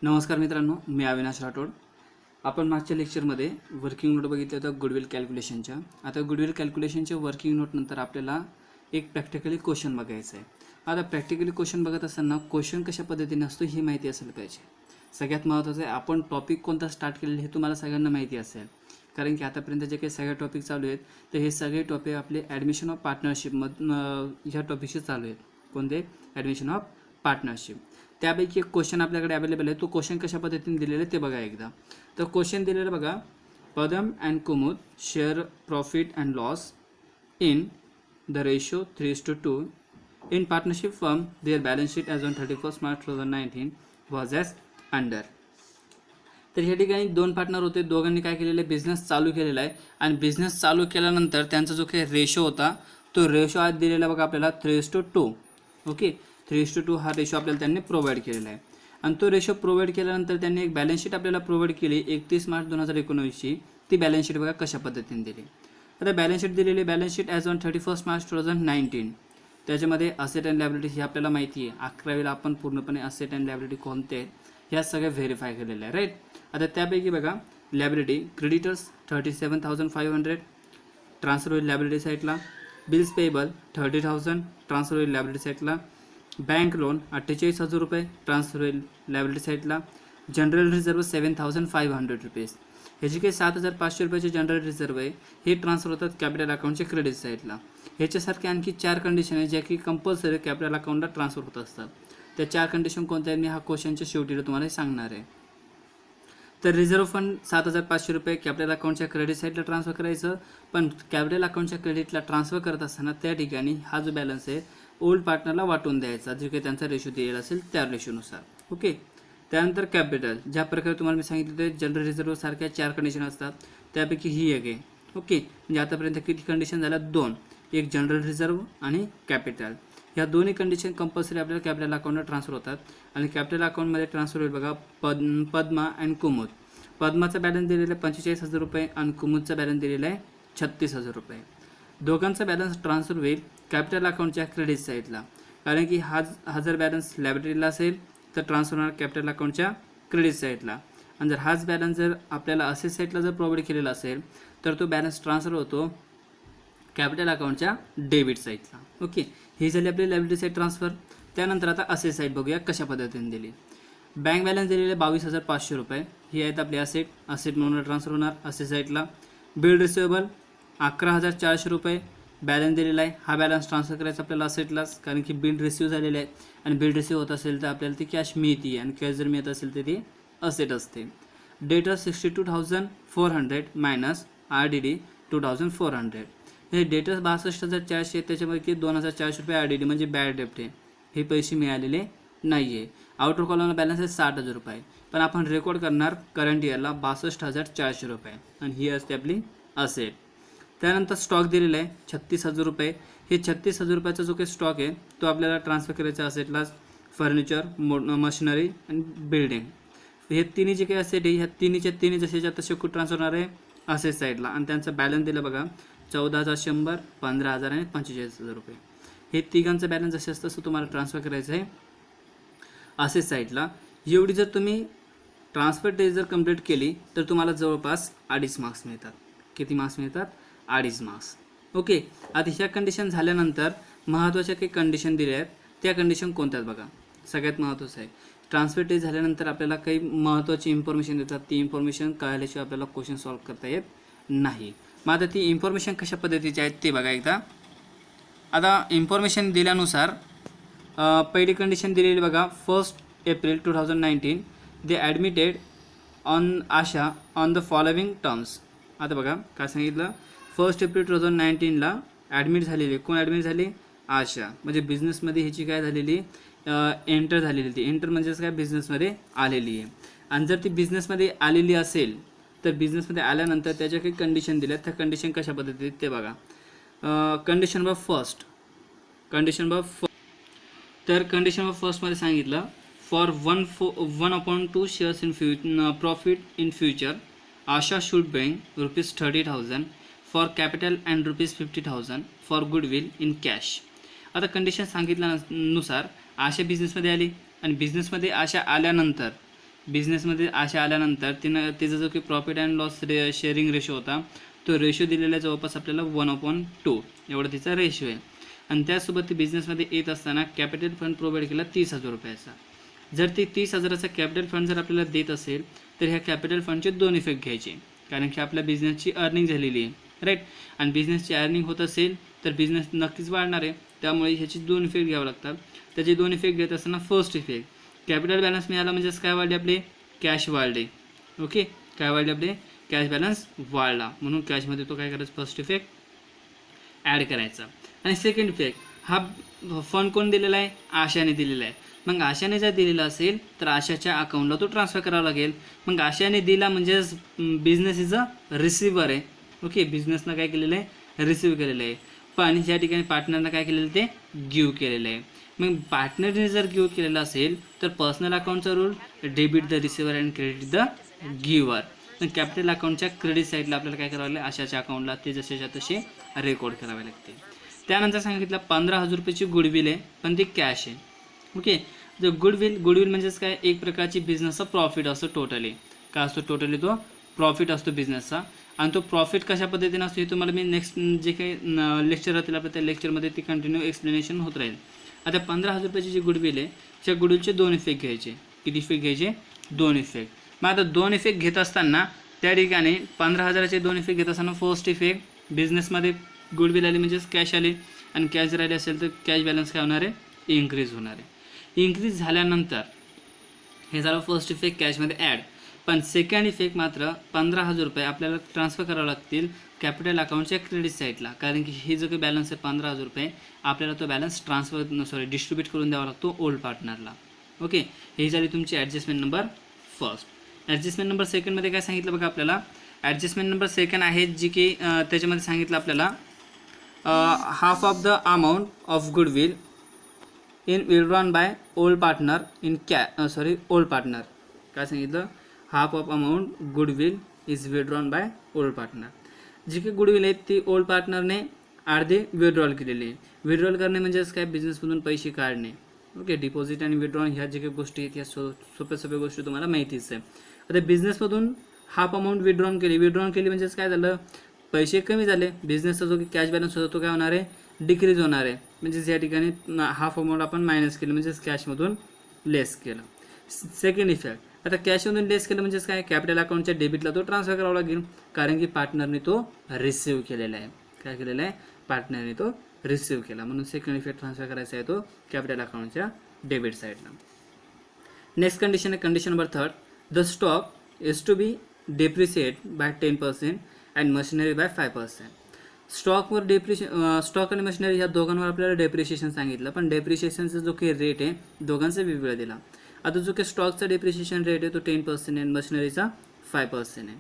नमस्कार मित्रांनो, मी अविनाश राठोड. आपण मागच्या लेक्चरमध्ये वर्किंग नोट बघितलं होतं गुडविल कॅल्क्युलेशनच्या. आता गुडविल कॅल्क्युलेशनच्या वर्किंग नोटनंतर आपल्याला एक प्रॅक्टिकली क्वेश्चन बघायचं आहे. आता प्रॅक्टिकली क्वेश्चन बघत असताना क्वेश्चन कशा पद्धतीने असतो ही माहिती असायला पाहिजे. सगळ्यात महत्त्वाचं आहे आपण टॉपिक कोणता स्टार्ट केलेला हे तुम्हाला सगळ्यांना माहिती असेल, कारण की आतापर्यंत जे काही सगळे टॉपिक चालू आहेत तर हे सगळे टॉपिक आपले ॲडमिशन ऑफ पार्टनरशिपमधून ह्या टॉपिकशी चालू आहेत. कोणते? Admission of partnership. त्यापैकी एक क्वेश्चन आपल्याकडे अवेलेबल आहे. तो क्वेश्चन कशा पद्धतीने दिलेला आहे ते बघा एकदा. तर क्वेश्चन दिलेलं बघा, Padam and Kumud share profit and loss in the ratio 3:2 in partnership firm. Their balance sheet as on 31st March 2019 was as under. तर ह्या ठिकाणी दोन पार्टनर होते. दोघांनी काय केलेलं आहे, बिझनेस चालू केलेला आहे आणि बिझनेस चालू केल्यानंतर त्यांचा जो काही रेशो होता तो रेशो आज दिलेला बघा आपल्याला 3:2. ओके, 3:2 हा रेशो आपल्याला त्यांनी प्रोव्हाइड केलेला आहे. आणि तो रेशो प्रोव्हाइड केल्यानंतर त्यांनी एक बॅलन्स शीट आपल्याला प्रोव्हाइड केली 31 मार्च 2019ची. ती बॅलन्स शीट बघा कशा पद्धतीने दिली. आता बॅलन्स शीट दिलेली, balance sheet as on 31st March 2019. त्याच्यामध्ये असेट अँड लायबिलिटी ही आपल्याला माहिती आहे. 11वीला आपण पूर्णपणे असेट अँड लायबिलिटी कोणते आहेत ह्या सगळ्या व्हेरीफाय केलेल्या आहे, राईट. आता त्यापैकी बघा, लायबिलिटी क्रेडिटर्स 37,500 ट्रान्सफर होईल लायबिलिटी साईडला. बिल्स पेएबल 30,000 ट्रान्सफर होईल लायबिलिटी साईडला. बँक लोन 48,000 रुपये ट्रान्सफर होईल लायबिलिटी साईडला. General reserve 7,500 rupees. ह्याची काही 7,500 रुपयाचे जनरल रिझर्व आहे हे ट्रान्सफर होतात कॅपिटल अकाउंटच्या क्रेडिट साईडला. ह्याच्यासारखे आणखी 4 कंडिशन आहे ज्या की कंपल्सरी कॅपिटल अकाउंटला ट्रान्सफर होत असतात. त्या 4 कंडिशन कोणत्या आहेत मी हा क्वेश्चनच्या शेवटी तुम्हाला सांगणार आहे. तर रिझर्व्ह फंड 7,500 रुपये कॅपिटल अकाउंटच्या क्रेडिट साईडला ट्रान्सफर करायचं. पण कॅपिटल अकाउंटच्या क्रेडिटला ट्रान्सफर करत असताना त्या ठिकाणी हा जो बॅलन्स आहे ओल्ड पार्टनरला वाटून द्यायचा, जो काही त्यांचा रेशो दिलेला असेल त्या रेशोनुसार. ओके. त्यानंतर कॅपिटल, ज्या प्रकारे तुम्हाला मी सांगितलं ते जनरल रिझर्व्ह सारख्या 4 कंडिशन असतात त्यापैकी ही एक आहे. ओके, म्हणजे आतापर्यंत किती कंडिशन झाल्या? 2. एक जनरल रिझर्व्ह आणि कॅपिटल. ह्या दोन्ही कंडिशन कंपल्सरी आपल्याला कॅपिटल अकाउंटला ट्रान्सफर होतात. आणि कॅपिटल अकाउंटमध्ये ट्रान्सफर होईल बघा पद्मा अँड कुमुद. पद्माचा बॅलन्स दिलेला आहे 45,000 रुपये आणि कुमुदचा बॅलन्स दिलेला आहे 36,000 रुपये. दोघांचा बॅलन्स ट्रान्सफर होईल कॅपिटल अकाउंटच्या क्रेडिट साईडला, कारण की हा जर बॅलन्स लायबिलिटीला असेल तर ट्रान्सफर होणार कॅपिटल अकाउंटच्या क्रेडिट साईडला. आणि जर हाच बॅलन्स जर आपल्याला असेट साईडला जर प्रोव्हाइड केलेला असेल तर तो बॅलन्स ट्रान्सफर होतो कॅपिटल अकाउंटच्या डेबिट साईडला. ओके, ही झाली आपली लायबिलिटी साईड ट्रान्सफर. त्यानंतर आता असेट साईड बघूया कशा पद्धतीने दिली. बँक बॅलन्स दिलेले 22,500 रुपये. ही आहेत आपली असेट म्हणून ट्रान्सफर होणार असेट साईडला. बिल रिसिवेबल 11,400 रुपये बॅलन्स दिलेला आहे. हा बॅलन्स ट्रान्सफर करायचा आपल्याला असेटलाच, कारण की बिल रिसिव्ह झालेले आहे आणि बिल रिसिव्ह होत असेल तर आपल्याला ती कॅश मिळते आणि कॅश जर मिळत असेल तर ती असेट असते. डेटर 62,400 मायनस RDD 2,400. हे डेटर्स 62,400 आहेत, त्याच्यापैकी 2,400 रुपये RDD म्हणजे बॅड डेप्ट आहे, हे पैसे मिळालेले नाही आहे. आउटर कॉलमला बॅलन्स आहे 60,000 रुपये, पण आपण रेकॉर्ड करणार करंट इयरला 62,400 रुपये आणि ही असते आपली असेट. त्यानंतर स्टॉक दिलेला आहे 36,000 रुपये. हे 36,000 रुपयाचा जो काही स्टॉक आहे तो आपल्याला ट्रान्सफर करायचा असेटलाच. फर्निचर, मशिनरी आणि बिल्डिंग हे तिन्ही जे काही असेट आहे ह्या तिन्ही जसेच्या तसे कुठं ट्रान्सफर होणार आहे असेट साईडला. आणि त्यांचं बॅलन्स दिलं बघा 14,100, 15,000 आणि 45,000 रुपये. हे तिघांचं बॅलन्स जसे असतं तसं तुम्हाला ट्रान्सफर करायचं आहे असेट साईडला. एवढी जर तुम्ही ट्रान्सफर डेट जर कंप्लीट केली तर तुम्हाला जवळपास 2.5 मार्क्स मिळतात. किती मार्क्स मिळतात? 2.5 मार्क्स. ओके, आता ह्या कंडिशन झाल्यानंतर महत्त्वाच्या काही कंडिशन दिल्या आहेत. त्या कंडिशन कोणत्या आहेत बघा. सगळ्यात महत्त्वाचं आहे ट्रान्सफर डेट झाल्यानंतर आपल्याला काही महत्त्वाची इन्फॉर्मेशन देतात. ती इन्फॉर्मेशन कळल्याशिवाय आपल्याला क्वेश्चन सॉल्व्ह करता येत नाही. मग आता ती इन्फॉर्मेशन कशा पद्धतीची आहेत ते बघा एकदा. आता इन्फॉर्मेशन दिल्यानुसार पहिली कंडिशन दिलेली बघा, 1 April 2019 they admitted on Asha on the following terms. आता बघा काय सांगितलं, 1 एप्रिल 2019ला ॲडमिट झालेली. कोण ॲडमिट झाली? आशा. म्हणजे बिझनेसमध्ये ह्याची काय झालेली एंटर झालेली. ती एंटर म्हणजेच काय बिझनेसमध्ये आलेली आहे. आणि जर ती बिझनेसमध्ये आलेली असेल तर बिझनेसमध्ये आल्यानंतर त्याच्या काही कंडिशन दिल्या, त्या कंडिशन कशा पद्धतीत ते बघा. कंडिशन नंबर फर्स्ट तर कंडिशन नंबर फर्स्टमध्ये सांगितलं, for 1/2 shares in profit in future Asha should bring ₹30,000 for capital and ₹50,000 for goodwill in cash. आता कंडिशन सांगितल्यानुसार आशा बिझनेसमध्ये आली आणि बिझनेसमध्ये आशा आल्यानंतर बिझनेसमध्ये आशा आल्यानंतर तिचा जो की profit and loss sharing ratio होता तो रेशो दिलेला जवळपास आपल्याला 1/2 एवढा तिचा रेशो आहे. आणि त्यासोबत ती बिझनेसमध्ये येत असताना कॅपिटल फंड प्रोव्हाइड केला 30,000 रुपयाचा. जर ती 30,000चा कॅपिटल फंड जर आपल्याला देत असेल तर ह्या कॅपिटल फंडचे 2 इफेक्ट घ्यायचे, कारण की आपल्या बिझनेसची अर्निंग झालेली आहे, राईट. आणि बिझनेसची अर्निंग होत असेल तर बिझनेस नक्कीच वाढणार आहे, त्यामुळे ह्याची 2 इफेक्ट घ्यावे लागतात. त्याचे 2 इफेक्ट घेत असताना फर्स्ट इफेक्ट कॅपिटल बॅलन्स मिळाला म्हणजेच काय वाढले आपले कॅश वाढले. ओके, काय वाढले आपले कॅश बॅलन्स वाढला, म्हणून कॅशमध्ये तो काय करायचा फर्स्ट इफेक्ट ॲड करायचा. आणि सेकंड इफेक्ट हा फंड कोण दिलेला आहे, आशाने दिलेला आहे. मग आशाने जर दिलेला असेल तर आशाच्या अकाउंटला तो ट्रान्सफर करावा लागेल. मग आशाने दिला म्हणजेच बिझनेस इज अ रिसिव्हर आहे. ओके, बिझनेसनं काय केलेलं आहे रिसिव्ह केलेलं आहे. पण या ठिकाणी पार्टनरनं काय केलेलं ते गिव्ह केलेलं आहे. मग पार्टनरने जर गिव्ह केलेलं असेल तर पर्सनल अकाउंटचा rule debit the receiver and credit the giver. पण कॅपिटल अकाउंटच्या क्रेडिट साईडला आपल्याला काय करावं लागेल आशाच्या अकाउंटला ते जसेच्या तसे रेकॉर्ड करावे लागते. त्यानंतर सांगितलं 15,000 रुपयाची गुडविल आहे पण ती कॅश आहे. ओके, जर गुडविल म्हणजेच काय एक प्रकारची बिझनेसचा प्रॉफिट असतो. टोटली काय असतो, टोटली तो प्रॉफिट असतो बिझनेसचा. आणि तो प्रॉफिट कशा पद्धतीने असतो हे तुम्हाला मी नेक्स्ट जे काही लेक्चर राहतील आपल्या त्या लेक्चरमध्ये ती कंटिन्यू एक्सप्लेनेशन होत राहील. आता 15,000 रुपयाची जी गुडविल आहे त्या गुडविलचे 2 इफेक्ट घ्यायचे. किती इफेक्ट घ्यायचे 2 इफेक्ट. मग आता 2 इफेक्ट घेत असताना त्या ठिकाणी 15,000चे 2 इफेक्ट घेत असताना फर्स्ट इफेक्ट बिझनेसमध्ये गुडविल आली म्हणजेच कॅश आली, आणि कॅश राहिली असेल तर कॅश बॅलन्स काय होणार आहे इन्क्रीज होणार आहे. इन्क्रीज झाल्यानंतर हे झालं फर्स्ट इफेक्ट कॅशमध्ये ॲड. पण सेकंड इफेक्ट मात्र 15,000 रुपये आपल्याला ट्रान्सफर करावे लागतील कॅपिटल अकाउंटच्या क्रेडिट साईडला, कारण की हे जो काही बॅलन्स आहे 15,000 रुपये आपल्याला तो बॅलन्स डिस्ट्रीब्यूट करून द्यावा लागतो ओल्ड पार्टनरला. ओके, ही झाली तुमची adjustment number first. Adjustment number सेकंडमध्ये काय सांगितलं बघा आपल्याला. ॲडजस्टमेंट नंबर सेकंड आहे जी की त्याच्यामध्ये सांगितलं आपल्याला half of the amount of goodwill in withdrawn by old partner in old partner. काय सांगितलं, half of amount goodwill is withdrawn by old partner. जी काही गुडविल आहे ती ओल्ड पार्टनरने अर्धे विड्रॉल केलेली आहे. विड्रॉल करणे म्हणजेच काय बिझनेसमधून पैसे काढणे. ओके, डिपॉझिट आणि विड्रॉल ह्या जे काही गोष्टी आहेत ह्या सोप्या गोष्टी तुम्हाला माहितीच आहे. आता बिझनेसमधून हाफ अमाऊंट विड्रॉन केली म्हणजेच काय झालं पैसे कमी झाले. बिझनेसचा जो की कॅश बॅलन्स होता तो काय होणार आहे डिक्रीज होणार आहे. म्हणजेच या ठिकाणी हाफ अमाऊंट आपण मायनस केलं म्हणजेच कॅशमधून लेस केलं. सेकंड इफेक्ट आता कॅशमधून लेस केलं म्हणजेच काय कॅपिटल अकाउंटच्या डेबिटला तो ट्रान्सफर करावा लागेल, कारण की पार्टनरने तो रिसिव्ह केलेला आहे. काय केलेला आहे पार्टनरने तो रिसिव्ह केला, म्हणून सेकंड इफेक्ट ट्रान्सफर करायचा आहे तो कॅपिटल अकाउंटच्या डेबिट साईडला. नेक्स्ट कंडिशन आहे condition number third. The stock is to be depreciate by 10% and machinery by 5%. स्टॉकवर स्टॉक आणि मशिनरी ह्या दोघांवर आपल्याला डेप्रिशिएशन सांगितलं, पण डेप्रिशिएशनचा जो काही रेट आहे दोघांचा वेगवेगळा दिला. आता जो काही स्टॉकचा डेप्रिशिएशन रेट आहे तो 10% आहे, मशिनरीचा 5% आहे.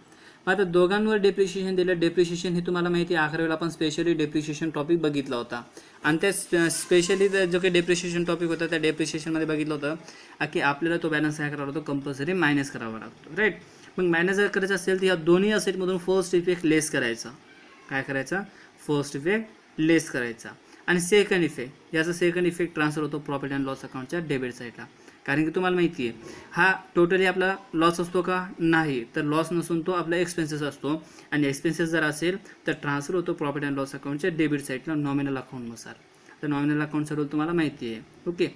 मग आता दोघांवर डेप्रिशिएशन दिलं. डेप्रिशिएशन हे तुम्हाला माहिती आहे 11वीला आपण स्पेशली डेप्रिशिएशन टॉपिक बघितला होता, आणि त्या स्पेशली जो काही डेप्रिशिएशन टॉपिक होता त्या डेप्रिशिएशनमध्ये बघितलं होतं की आपल्याला तो बॅलन्स काय करावा लागतो कंपल्सरी मायनस करावा लागतो, राईट. मग मायनस जर करायचं असेल तर या दोन्ही असेटमधून फर्स्ट इफेक्ट लेस करायचा. काय करायचा फर्स्ट इफेक्ट लेस करायचा. आणि सेकंड इफेक्ट याचा सेकंड इफेक्ट ट्रान्सफर होतो प्रॉफिट अँड लॉस अकाउंटच्या डेबिट साईडला, कारण की तुम्हाला माहिती आहे हा टोटली आपला लॉस असतो का नाही, तर लॉस नसून तो आपला एक्सपेन्सेस असतो, आणि एक्सपेन्सेस जर असेल तर ट्रान्सफर होतो प्रॉफिट अँड लॉस अकाउंटच्या डेबिट साईडला नॉमिनल अकाउंटनुसार. तर नॉमिनल अकाउंटचा रूल तुम्हाला माहिती आहे. ओके,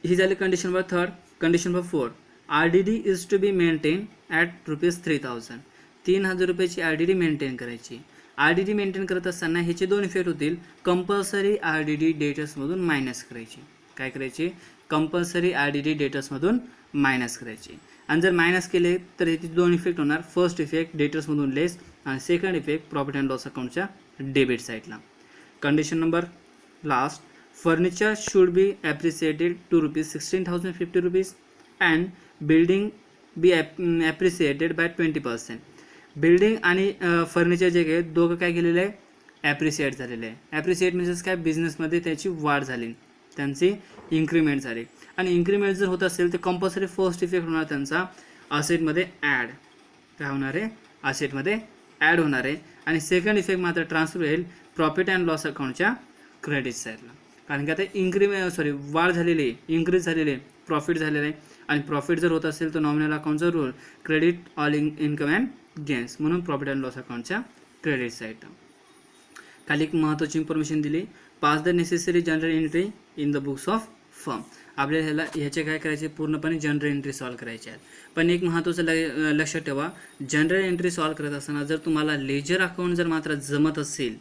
ही झाली condition number third. Condition number four. RDD is to be maintain at ₹3,000. 3,000 रुपयाची RDD मेंटेन करायची. RDD मेंटेन करत असताना ह्याचे 2 इफेक्ट होतील. कंपल्सरी RDD डेटर्समधून मायनस करायची. काय करायची कंपल्सरी RDD डेटर्समधून मायनस करायची. आणि जर मायनस केले तर याचे 2 इफेक्ट होणार. फर्स्ट इफेक्ट डेटर्समधून लेस, आणि second effect profit and loss अकाउंटच्या डेबिट साईडला. Condition number last. Furniture should be appreciated to ₹16,050 and building be appreciated by 20%. Building आणि फर्निचर जे काही दोघं काय केलेलं आहे ॲप्रिसिएट झालेलं आहे. ॲप्रिसिएट म्हणजेच काय बिझनेसमध्ये त्याची वाढ झाली, त्यांची इन्क्रीमेंट झाली. आणि इन्क्रीमेंट जर होत असेल तर कंपल्सरी फर्स्ट इफेक्ट होणार त्यांचा असेटमध्ये ॲड. काय होणार आहे असेटमध्ये ॲड होणार आहे. आणि सेकंड इफेक्ट मात्र ट्रान्सफर होईल प्रॉफिट अँड लॉस अकाउंटच्या क्रेडिट साईडला, कारण की आता वाढ झालेली आहे, इन्क्रीज झालेली आहे, प्रॉफिट झालेलं आहे, आणि प्रॉफिट जर होत असेल तर नॉमिनल अकाउंटचा rule credit all income and gains, म्हणून प्रॉफिट अँड लॉस अकाउंटच्या क्रेडिट साईड. खाली एक महत्त्वाची इन्फॉर्मेशन दिली, pass the necessary journal entry in the books of firm. आपल्याला ह्याचे काय करायचे, पूर्णपणे जनरल एंट्री सॉल्व करायचे आहेत. पण एक महत्त्वाचं लक्षात ठेवा, जनरल एंट्री सॉल्व करत असताना जर तुम्हाला लेजर अकाउंट जर मात्र जमत असेल,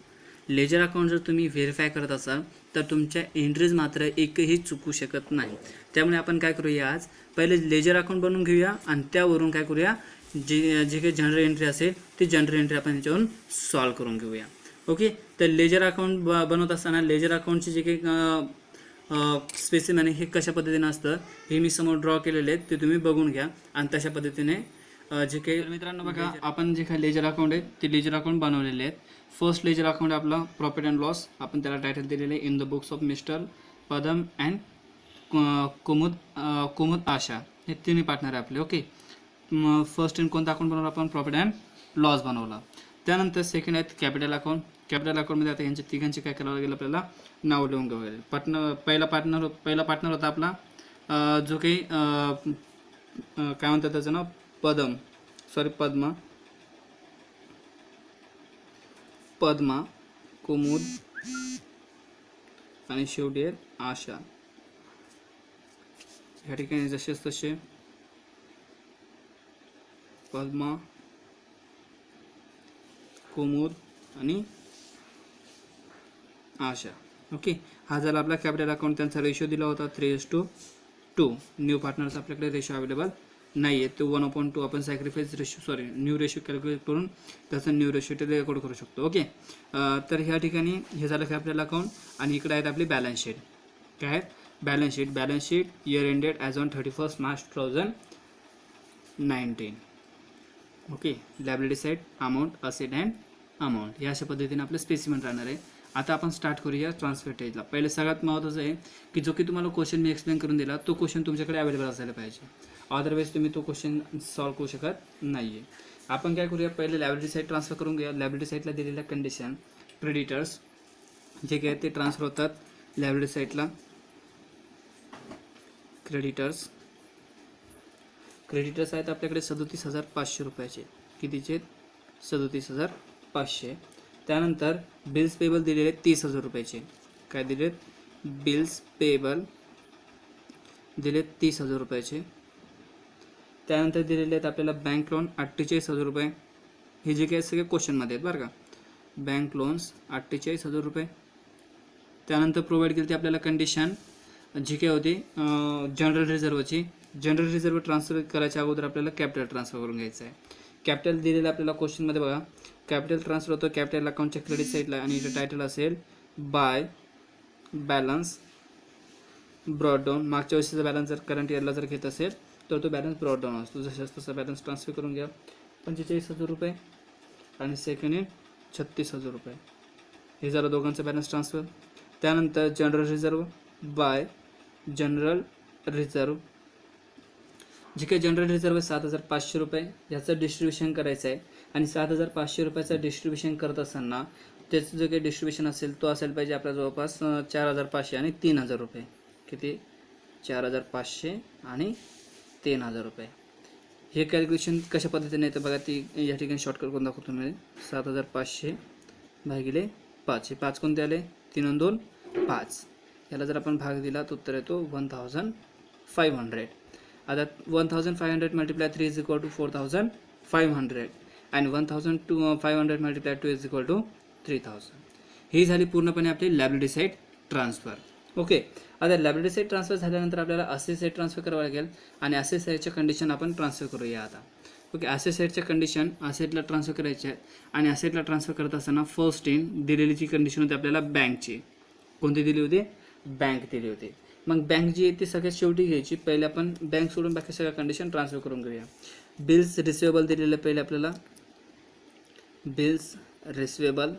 लेजर अकाउंट जर तुम्ही व्हेरीफाय करत असाल तर तुमच्या एंट्रीज मात्र एकही चुकू शकत नाही. त्यामुळे आपण काय करूया, आज पहिले लेजर अकाउंट बनवून घेऊया आणि त्यावरून काय करूया, जे काही जनरल एंट्री असेल ती जनरल एंट्री आपण ह्याच्यावरून सॉल्व करून घेऊया. ओके, तर लेजर अकाउंट बनवत असताना लेजर अकाउंटचे जे काही स्पेसिमेन आहे हे कशा पद्धतीने असतं हे मी समोर ड्रॉ केलेले आहेत, ते तुम्ही बघून घ्या आणि तशा पद्धतीने जे काही. मित्रांनो बघा, आपण जे काही लेजर अकाउंट आहे ते लेजर अकाउंट बनवलेले आहेत. फर्स्ट लेजर अकाउंट आपला प्रॉफिट अँड लॉस, आपण त्याला टायटल दिलेलं आहे in the books of mister Padam and Kumud Asha, हे तिन्ही पार्टनर आहे आपले. ओके, फर्स्ट इन कोणता अकाउंट बनवला आपण, प्रॉफिट अँड लॉस बनवला. त्यानंतर सेकंड आहेत कॅपिटल अकाउंट. कॅपिटल अकाउंटमध्ये आता यांच्या तिघांचे काय करावं लागेल, आपल्याला नाव लिहून घ्यावं लागेल. पहिला पार्टनर होता आपला जो काही काय म्हणतात त्याचं नाव, पद्मा, कुमुद आणि शेवटी आहेत आशा. ह्या ठिकाणी जसेच तसे पद्मा, कुमुद आणि आशा. ओके, हा झाला आपला कॅपिटल अकाउंट. त्यांचा रेशो दिला होता 3:2. न्यू पार्टनर्स आपल्याकडे रेशो अवेलेबल नाही आहे, तो 1/2 आपण sacrifice ratio new ratio calculate करून त्याचा न्यू रेशो ते रेकॉर्ड करू शकतो. ओके, तर ह्या ठिकाणी हे झालं कॅपिटल अकाउंट. आणि इकडे आहेत आपली बॅलन्स शीट. काय आहेत, balance sheet year ended as on 31 March 2019. Okay, liability side, amount, asset and amount, या अशा पद्धतीने आपलं स्पेसिमेन राहणार आहे. आता आपण स्टार्ट करूया ट्रान्सफर स्टेजला. पहिले सगळ्यात महत्त्वाचं आहे की जो की तुम्हाला क्वेश्चन मी एक्सप्लेन करून दिला तो क्वेश्चन तुमच्याकडे अवेलेबल असायला पाहिजे, अदरवाईज तुम्ही तो क्वेश्चन सॉल्व करू शकत नाही आहे. आपण काय करूया, पहिले लायबिलिटी साईड ट्रान्सफर करून घ्या. लायबिलिटी साईडला दिलेल्या कंडिशन, क्रेडिटर्स जे काय ते ट्रान्सफर होतात लायबिलिटी साईडला. क्रेडिटर्स आहेत आपल्याकडे 37,500 रुपयाचे. कितीचे, 37,500. त्यानंतर बिल्स पेबल दिलेले 30,000 रुपयाचे. काय दिलेत, बिल्स पेबल दिलेत 30,000 रुपयाचे. त्यानंतर दिलेले आहेत आपल्याला बँक लोन 48,000 रुपये. हे जे काही सगळे क्वेश्चनमध्ये आहेत बरं का, बँक लोन्स 48,000 रुपये. त्यानंतर प्रोव्हाइड केली ती आपल्याला कंडिशन जी काय होती जनरल रिझर्वची. जनरल रिझर्व ट्रान्सफर करायच्या अगोदर आपल्याला कॅपिटल ट्रान्सफर करून घ्यायचं आहे. कॅपिटल दिलेलं आपल्याला क्वेश्चनमध्ये बघा, कॅपिटल ट्रान्सफर होतो कॅपिटल अकाउंटच्या क्रेडिट साईडला आणि इथं टायटल असेल बाय बॅलन्स ब्रॉड डाऊन. मागच्या वर्षीचा बॅलन्स जर करंट इयरला जर घेत असेल तर तो बॅलन्स ब्रॉड डाऊन असतो. जसं तसा बॅलन्स ट्रान्सफर करून घ्या. 45,000 रुपये आणि सेकंड इयर 36,000 रुपये. हे झालं दोघांचं बॅलन्स ट्रान्सफर. त्यानंतर general reserve bye general reserve, जे काही जनरल रिझर्व आहे 7,500 रुपये, याचं डिस्ट्रीब्युशन करायचं आहे. आणि 7,500 रुपयाचं डिस्ट्रीब्युशन करत असताना त्याचं जे काही डिस्ट्रीब्युशन असेल तो असेल पाहिजे आपल्या जवळपास 4,500 आणि 3,000 रुपये. किती, 4,500 आणि 3,000 रुपये. हे कॅल्क्युलेशन कशा पद्धतीने येतं बघा, ती या ठिकाणी शॉर्टकट करून दाखवतो मी. 7,500 भागिले 5, हे 5 कोणते आले, 3 आणि 2 5. याला जर आपण भाग दिला तर उत्तर येतो 1,500. आता 1,500 multiply 3 is equal to 4,500 and 1,500 multiply 2 is equal to 3,000. ही झाली पूर्णपणे आपली लायबिलिटी साईड ट्रान्सफर. ओके, आता लायबिलिटी साईड ट्रान्सफर झाल्यानंतर आपल्याला असेट साईड ट्रान्सफर करावं लागेल आणि असेट साईडच्या कंडिशन आपण ट्रान्सफर करूया आता. ओके, असेट साईडच्या कंडिशन असेटला ट्रान्सफर करायच्या आहेत आणि असेटला ट्रान्सफर करत असताना फर्स्ट इन दिलेली जी कंडिशन होती आपल्याला बँकची, कोणती दिली होती, बँक दिली होती. मग बँक जी आहे ती सगळ्यात शेवटी घ्यायची. पहिले आपण बँक सोडून बाकी सगळ्या कंडिशन ट्रान्सफर करून घेऊया. बिल्स रिसिवेबल दिलेलं पहिले आपल्याला, बिल्स रिसिवेबल,